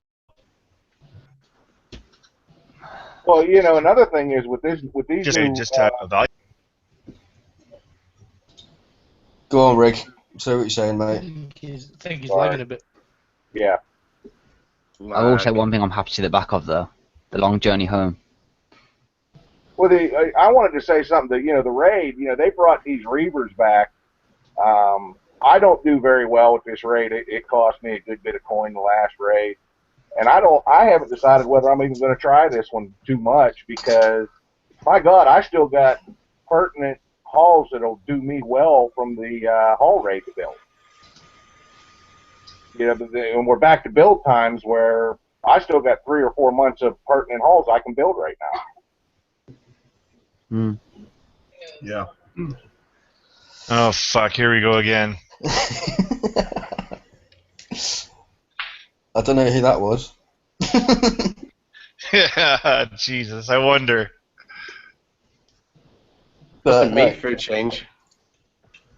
Well, you know, another thing is with these
Just
new
just value.
Go on, Rick. Say what you're saying,
I
mate.
think he's
Sorry.
lagging a bit.
yeah.
I will say one thing I'm happy to see the back of though, the long journey home.
Well, I wanted to say something that, you know, the raid, you know, they brought these Reavers back. I don't do very well with this raid. It cost me a good bit of coin the last raid. And I haven't decided whether I'm even going to try this one too much because, my God, I still got pertinent hauls that'll do me well from the haul raid to build. You know, and we're back to build times where I still got 3 or 4 months of pertinent hauls I can build right now.
Mm.
Yeah.
Oh fuck! Here we go again.
I don't know who that was.
Yeah, Jesus, I wonder.
But
Wasn't me for a change.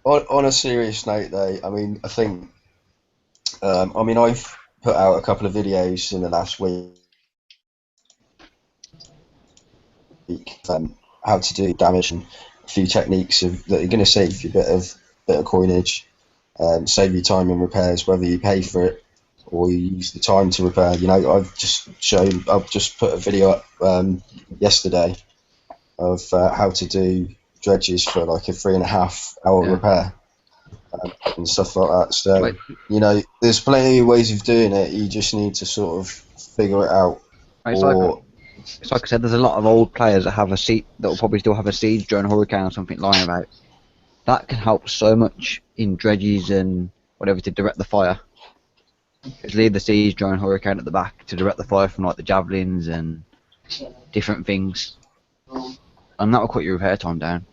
on a serious note, though, I mean, I think, I mean, I've put out a couple of videos in the last week, how to do damage and a few techniques that are going to save you a bit of coinage, save you time in repairs, whether you pay for it or you use the time to repair. You know, I've just put a video up yesterday of how to do dredges for like a 3.5 hour repair and stuff like that. So, you know, there's plenty of ways of doing it. You just need to sort of figure it out.
It's like I said, there's a lot of old players that have that will probably still have a siege drone hurricane or something lying about. That can help so much in dredges and whatever to direct the fire. Just leave the siege drone hurricane at the back to direct the fire from like the javelins and different things, and that will cut your repair time down.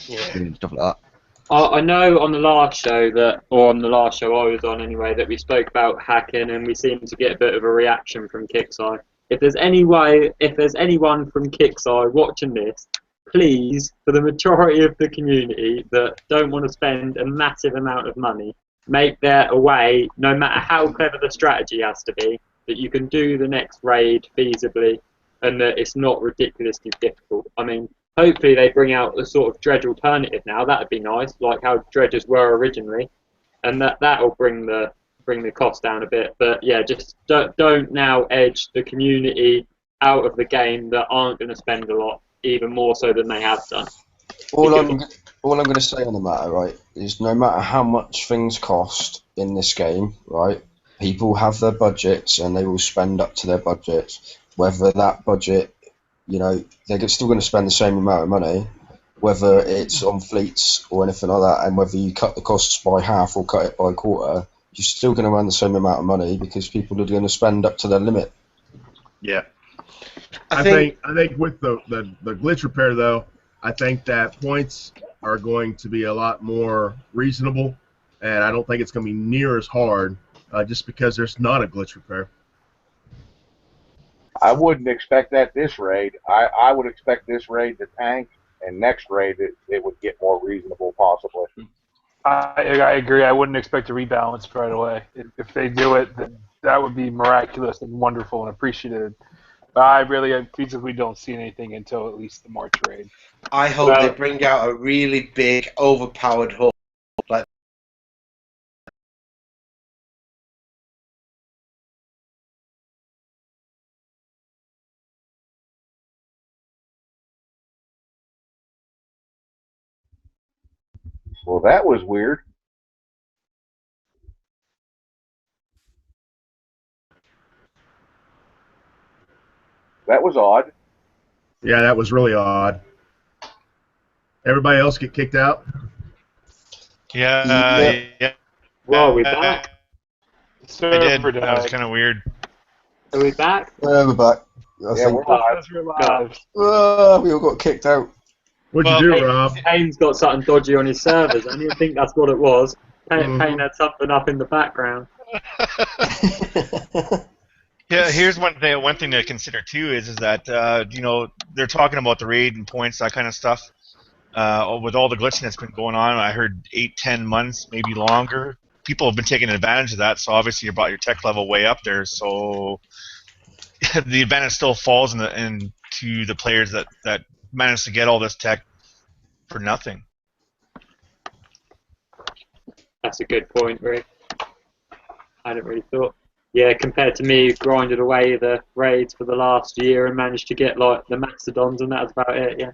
Yeah.
Doing stuff like that.
I know on the last show or on the last show I was on anyway, that we spoke about hacking and we seemed to get a bit of a reaction from Kixeye. If there's anyone from Kixeye watching this, please, for the majority of the community that don't want to spend a massive amount of money, make there a way, no matter how clever the strategy has to be, that you can do the next raid feasibly and that it's not ridiculously difficult. I mean, hopefully they bring out a sort of dredge alternative now. That'd be nice, like how dredges were originally, and that'll bring the cost down a bit. But yeah, just don't now edge the community out of the game that aren't going to spend a lot, even more so than they have done.
All I'm going to say on the matter, right, is no matter how much things cost in this game, right, people have their budgets and they will spend up to their budgets. Whether that budget, you know, they're still going to spend the same amount of money, whether it's on fleets or anything like that, and whether you cut the costs by half or cut it by a quarter, you're still going to earn the same amount of money because people are going to spend up to their limit.
Yeah.
I think with the glitch repair though, I think that points are going to be a lot more reasonable, and I don't think it's going to be near as hard just because there's not a glitch repair.
I wouldn't expect that this raid. I would expect this raid to tank, and next raid it would get more reasonable possibly.
I agree. I wouldn't expect a rebalance right away. If they do it, then that would be miraculous and wonderful and appreciated. But I feasibly don't see anything until at least the March raid.
I hope they bring out a really big, overpowered hull. Like,
Well, that was weird. That was odd.
Yeah, that was really odd. Everybody else get kicked out?
Yeah.
Well, are we back?
I did. That was kind of weird.
Are we back?
We're back. I think.
We're live.
We all got kicked out.
What'd you do, Rob?
Payne's got something dodgy on his servers. I didn't think that's what it was. Payne had something up in the background.
Yeah, here's one thing to consider too is that you know, they're talking about the raid and points, that kind of stuff. with all the glitching that's been going on, I heard 8-10 months, maybe longer. People have been taking advantage of that, so obviously you brought your tech level way up there. So the advantage still falls into the players that managed to get all this tech for nothing.
That's a good point, Rick. I hadn't really thought. Yeah, compared to me, who grinded away the raids for the last year and managed to get like the Mastodons, and that was about it. Yeah.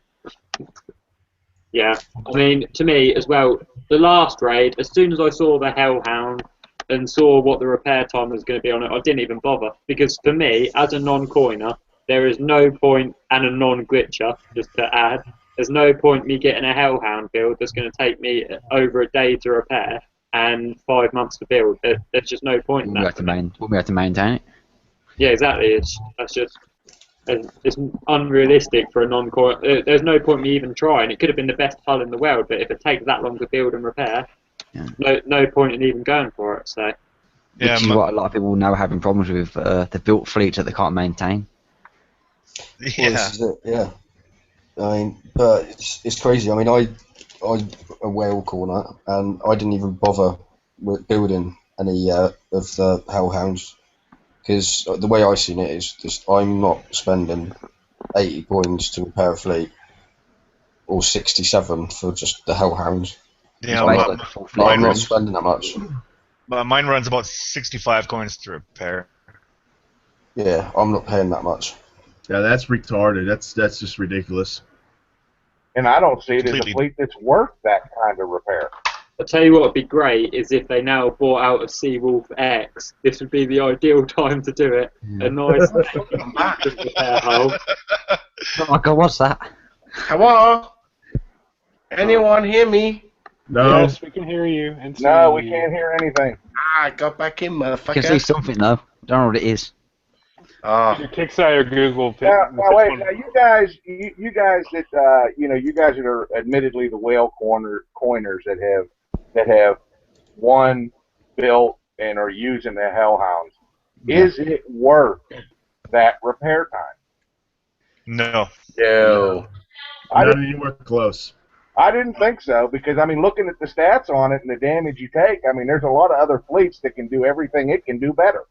Yeah, I mean, to me as well, the last raid, as soon as I saw the Hellhound and saw what the repair time was going to be on it, I didn't even bother. Because for me, as a non-coiner, there is no point, and a non-glitcher, just to add, there's no point me getting a Hellhound build that's going to take me over a day to repair and 5 months to build. There's just no point in
We'll
that.
be able to maintain it.
Yeah, exactly. It's unrealistic for a non-core. There's no point me even trying. It could have been the best hull in the world, but if it takes that long to build and repair, no point in even going for it. So,
which is what a lot of people now are having problems with the built fleets that they can't maintain.
Well, this is it, yeah. I mean, but it's crazy. I mean, I'm a whale corner, and I didn't even bother with building any of the Hellhounds. Because the way I seen it is just I'm not spending 80 points to repair a fleet or 67 for just the Hellhounds.
Yeah,
I'm not spending that much.
Mine runs about 65 coins to repair.
Yeah, I'm not paying that much.
Yeah, that's retarded. That's just ridiculous.
And I don't see it as a fleet that's worth that kind of repair.
I'll tell you what would be great is if they now bought out a Seawolf X. This would be the ideal time to do it. A nice repair hull.
Oh my god, what's that?
Hello? Anyone hear me?
No.
Yes, we can hear you. And
No, we can't hear anything.
Ah, got back in, motherfucker.
I can see something though. Don't know what it is.
Your Kickstarter or Google.
Now wait. Now you guys that you guys that are admittedly the whale coiners that have won, built, and are using the Hellhounds. Is it worth that repair time?
No.
No.
Not anywhere close.
I didn't think so, because I mean, looking at the stats on it and the damage you take, I mean, there's a lot of other fleets that can do everything it can do better.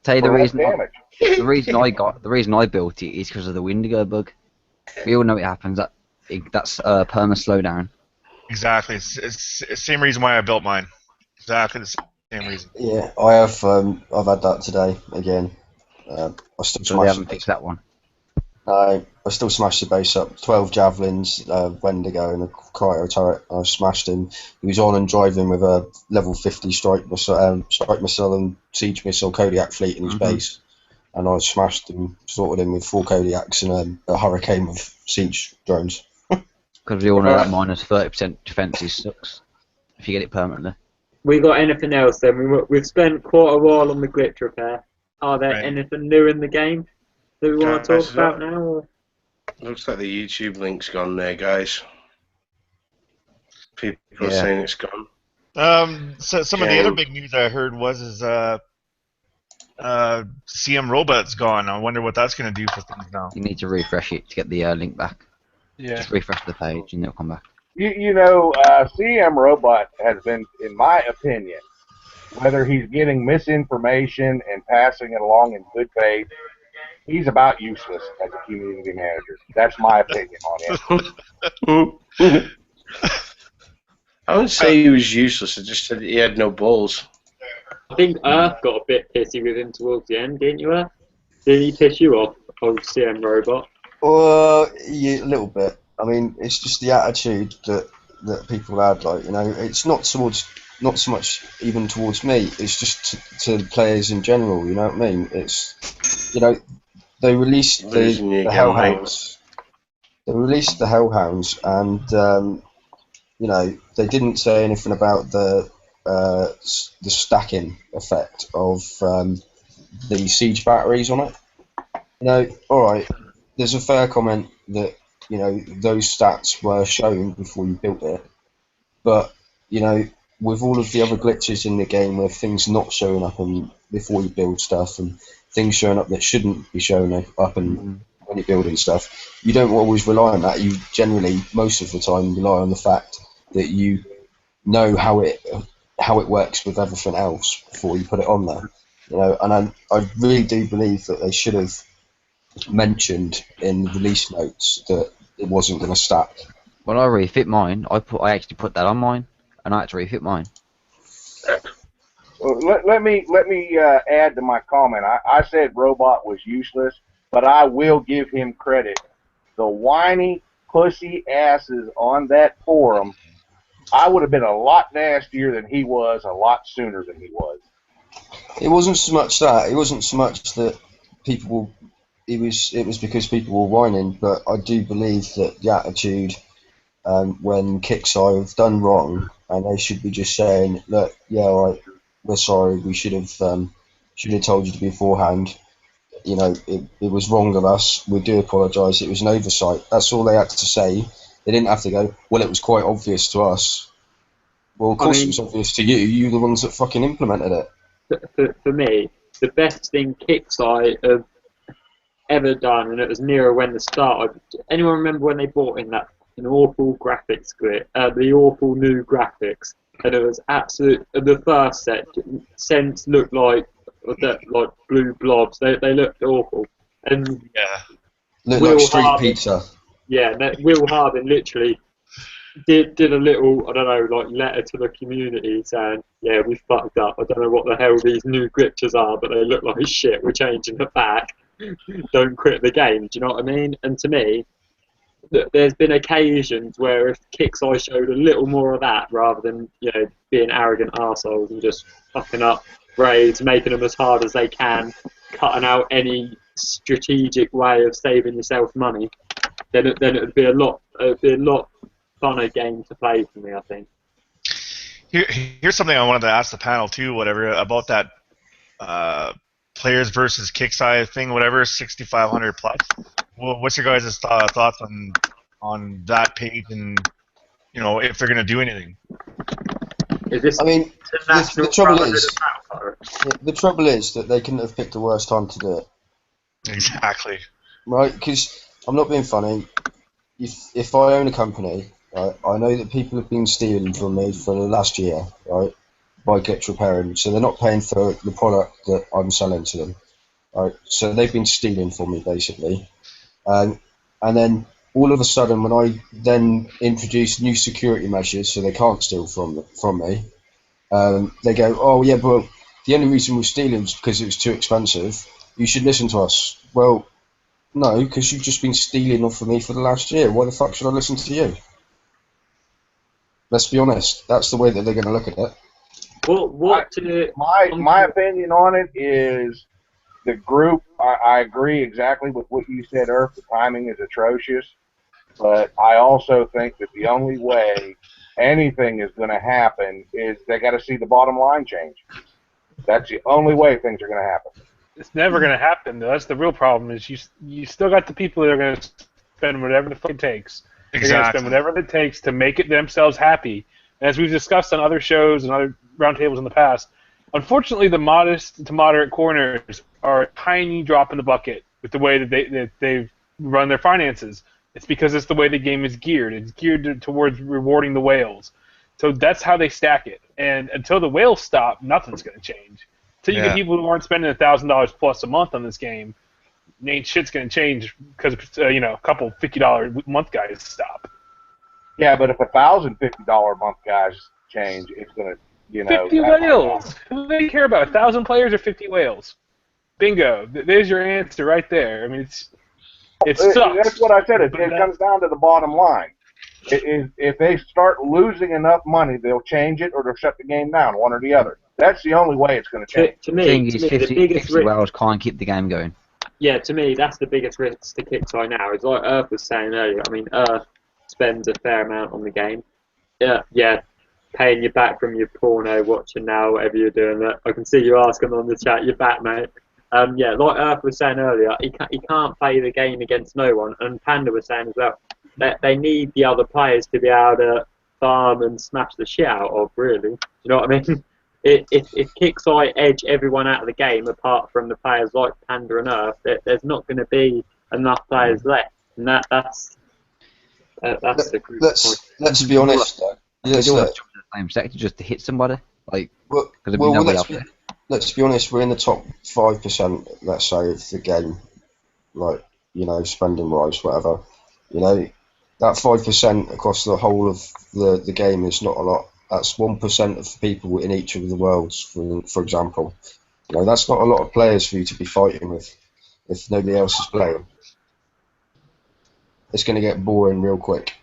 Tell you the reason
damage.
the reason I built it is because of the Windigo bug. We all know it happens. That's perma slowdown.
Exactly. It's the same reason why I built mine. Exactly the same reason.
Yeah, I have. I've had that today again. I still
So they haven't fixed that one.
I still smashed the base up. 12 javelins, Wendigo, and a cryo turret. I smashed him. He was on and driving with a level 50 strike missile and siege missile Kodiak fleet in his base. And I smashed him, sorted him with 4 Kodiaks and a hurricane of siege drones.
Because we all know that minus 30% defences sucks if you get it permanently.
We got anything else then? We've spent quite a while on the glitch repair. Are there anything new in the game that we want to talk about now? Or?
Looks like the YouTube link's gone there, guys. People are saying it's gone.
So some of the other big news I heard was CM Robot's gone. I wonder what that's going to do for things now.
You need to refresh it to get the link back.
Yeah.
Just refresh the page and it'll come back.
CM Robot has been, in my opinion, whether he's getting misinformation and passing it along in good faith, he's about useless as a community manager. That's my opinion on him.
I wouldn't say he was useless. I just said he had no balls.
I think Earth got a bit pissy with him towards the end, didn't you, Earth? Did he piss you off, old CM Robot?
Yeah, a little bit. I mean, it's just the attitude that people had. Like, it's not so much even towards me. It's just to players in general. You know what I mean? It's they released the Hellhounds. They released the Hellhounds, and they didn't say anything about the stacking effect of the siege batteries on it. All right. There's a fair comment that those stats were shown before you built it, but with all of the other glitches in the game where things not showing up before you build stuff and things showing up that shouldn't be showing up and when you're building stuff, you don't always rely on that. You generally, most of the time, rely on the fact that you know how it works with everything else before you put it on there. You know, and I really do believe that they should have mentioned in the release notes that it wasn't going to stack.
When I refit mine, I actually put that on mine, and I had to refit mine.
Well, let me add to my comment. I said Robot was useless, but I will give him credit. The whiny pussy asses on that forum, I would have been a lot nastier than he was, a lot sooner than he was.
It wasn't so much that. It wasn't so much that people. It was because people were whining. But I do believe that the attitude when Kickside have done wrong, and they should be just saying, "Look, yeah, all right, we're sorry. We should have told you to beforehand. You know, it was wrong of us. We do apologise. It was an oversight." That's all they had to say. They didn't have to go, "Well, it was quite obvious to us." Well, of course it was obvious to you. You're the ones that fucking implemented it.
For me, the best thing Kickside have ever done, and it was nearer when they started. Anyone remember when they brought in that an awful graphics glitch, the awful new graphics, and it was absolute. The first sense looked like blue blobs. They looked awful, and
Looked like street pizza.
Yeah, Will Hardin literally did a little, I don't know, like letter to the community saying, yeah, we fucked up. I don't know what the hell these new glitches are, but they look like shit. We're changing it back. Don't quit the game. Do you know what I mean? And to me, there's been occasions where if Kickside showed a little more of that rather than, being arrogant arseholes and just fucking up raids, making them as hard as they can, cutting out any strategic way of saving yourself money, then it would be a lot funner game to play for me, I think.
Here's something I wanted to ask the panel too, whatever, about that players versus Kickside thing, whatever, 6,500 plus. Well, what's your guys' thoughts on that page, and if they're gonna do anything?
I mean, the trouble is that they couldn't have picked the worst time to do it.
Exactly.
Right, because I'm not being funny. If I own a company, right, I know that people have been stealing from me for the last year, right, by glitch repairing, so they're not paying for the product that I'm selling to them, right? So they've been stealing from me basically, and then all of a sudden, when I then introduce new security measures so they can't steal from me, they go, "Oh yeah, but the only reason we're stealing is because it was too expensive. You should listen to us." Well, no, because you've just been stealing off of me for the last year. Why the fuck should I listen to you? Let's be honest. That's the way that they're going to look at it.
My opinion on it is the group. I agree exactly with what you said, Earth. The timing is atrocious, but I also think that the only way anything is going to happen is they got to see the bottom line change. That's the only way things are going to happen.
It's never going to happen, though. That's the real problem. Is you still got the people that are going to spend whatever the fuck it takes. Exactly. They're going to spend whatever it takes to make it themselves happy. And as we've discussed on other shows and other roundtables in the past, unfortunately, the modest to moderate corners are a tiny drop in the bucket with the way that they've run their finances. It's because it's the way the game is geared. It's geared towards rewarding the whales. So that's how they stack it. And until the whales stop, nothing's going to change. Until you get people who aren't spending $1,000 plus a month on this game, ain't shit's going to change because a couple $50 a month guys stop.
Yeah, but if $1,050 a month guys change, it's going to,
50 whales. Who do they care about? 1,000 players or 50 whales? Bingo. There's your answer right there. I mean, it sucks.
That's what I said. It comes down to the bottom line. If they start losing enough money, they'll change it or they'll shut the game down, one or the other. That's the only way it's going to change.
To me, the biggest
50 whales can't keep the game going.
Yeah, to me, that's the biggest risk to Kickside now. It's like Earth was saying earlier. I mean, Earth spends a fair amount on the game. Yeah, paying you back from your porno watching now, whatever you're doing. I can see you asking on the chat. You're back, mate. Yeah, like Earth was saying earlier, he can't play the game against no one. And Panda was saying as well that they need the other players to be able to farm and smash the shit out of. Really, you know what I mean? If Kickside edge everyone out of the game, apart from the players like Panda and Earth, there's not going to be enough players left, and that's the group.
Let's be honest. Though. Yes,
We do have to jump in the same sector just to hit somebody. Like, because there'd be nobody out there.
Let's be honest. We're in the top 5%. Let's say of the game, like spending wise, whatever. That 5% across the whole of the game is not a lot. That's 1% of people in each of the worlds, for example. That's not a lot of players for you to be fighting with if nobody else is playing. It's going to get boring real quick.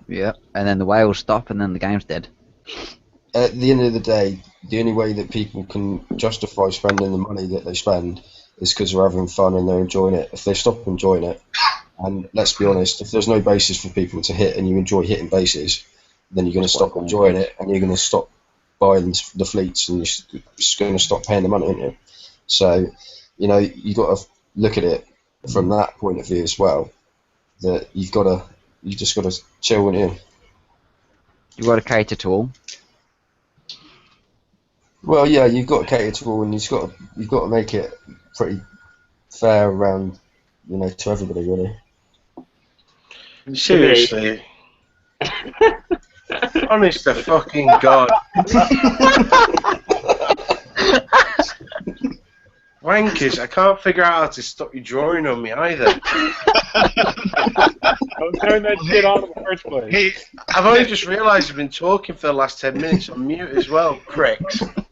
Yeah, and then the whales stop, and then the game's dead.
At the end of the day, the only way that people can justify spending the money that they spend is because they're having fun and they're enjoying it. If they stop enjoying it, and let's be honest, if there's no bases for people to hit and you enjoy hitting bases, then you're going to stop enjoying it and you're going to stop buying the fleets and you're just going to stop paying the money, aren't you? So, you've got to look at it from that point of view as well. That you just got to chill in.
You've got to cater to all.
Well, yeah, you've got to cater to all, and you've got to make it pretty fair around, to everybody, really.
Seriously. Honest to fucking God. Wankers, I can't figure out how to stop you drawing on me either.
Don't turn that shit on in the first place.
Hey, I've only just realised I've been talking for the last 10 minutes on mute as well, pricks. Bunch of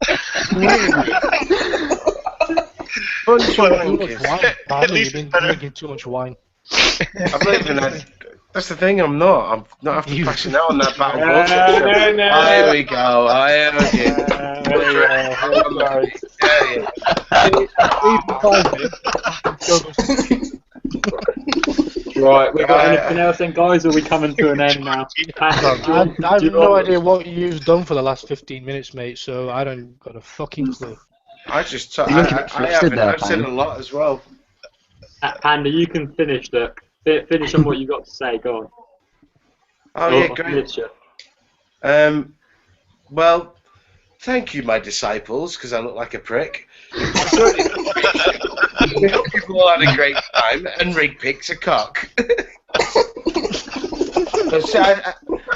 wankers.
At least you've been drinking too much wine.
I've not even had... That's the thing, I'm not after passing out on that battle bullshit.
No.
Here we go, I am again.
Right, we got anything else then, guys, or are we coming to an end now?
I have no idea what you've done for the last 15 minutes, mate, so I don't got a fucking clue.
I've said a lot as well.
Panda, you can finish finish on what you got to say, go on.
Oh yeah, great. Well, thank you, my disciples, because I look like a prick. We hope you've all had a great time, and Rig picks a cock.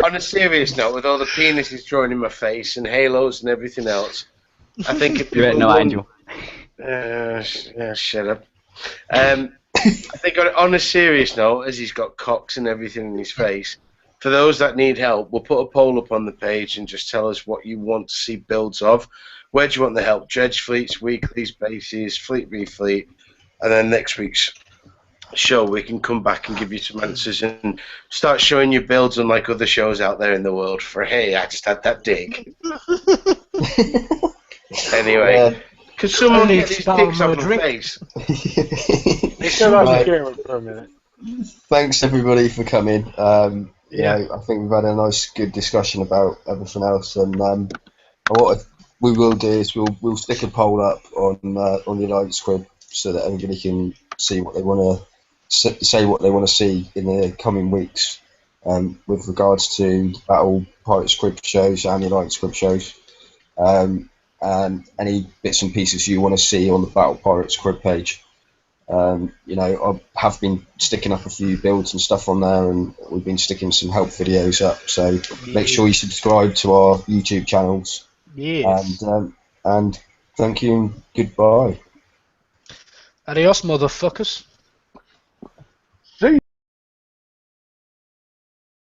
On a serious note, with all the penises drawn in my face and halos and everything else, I think if
you ain't no angel.
Shut up. I think on a serious note, as he's got cocks and everything in his face, for those that need help, we'll put a poll up on the page and just tell us what you want to see builds of. Where do you want the help? Dredge fleets, weeklies, bases, fleet refleet, and then next week's show we can come back and give you some answers and start showing you builds unlike other shows out there in the world for, hey, I just had that dig. Anyway, could someone get these dicks off my face?
They still on the camera for a minute.
Thanks everybody for coming. I think we've had a nice, good discussion about everything else, and what we will do is we'll stick a poll up on the Alliance Squid so that everybody can see what they want to say, what they want to see in the coming weeks, with regards to Battle Pirate Squid shows and the Alliance Squid shows, and any bits and pieces you want to see on the Battle Pirate Squid page. I have been sticking up a few builds and stuff on there, and we've been sticking some help videos up. So make sure you subscribe to our YouTube channels.
Yes.
And thank you and goodbye.
Adios, motherfuckers.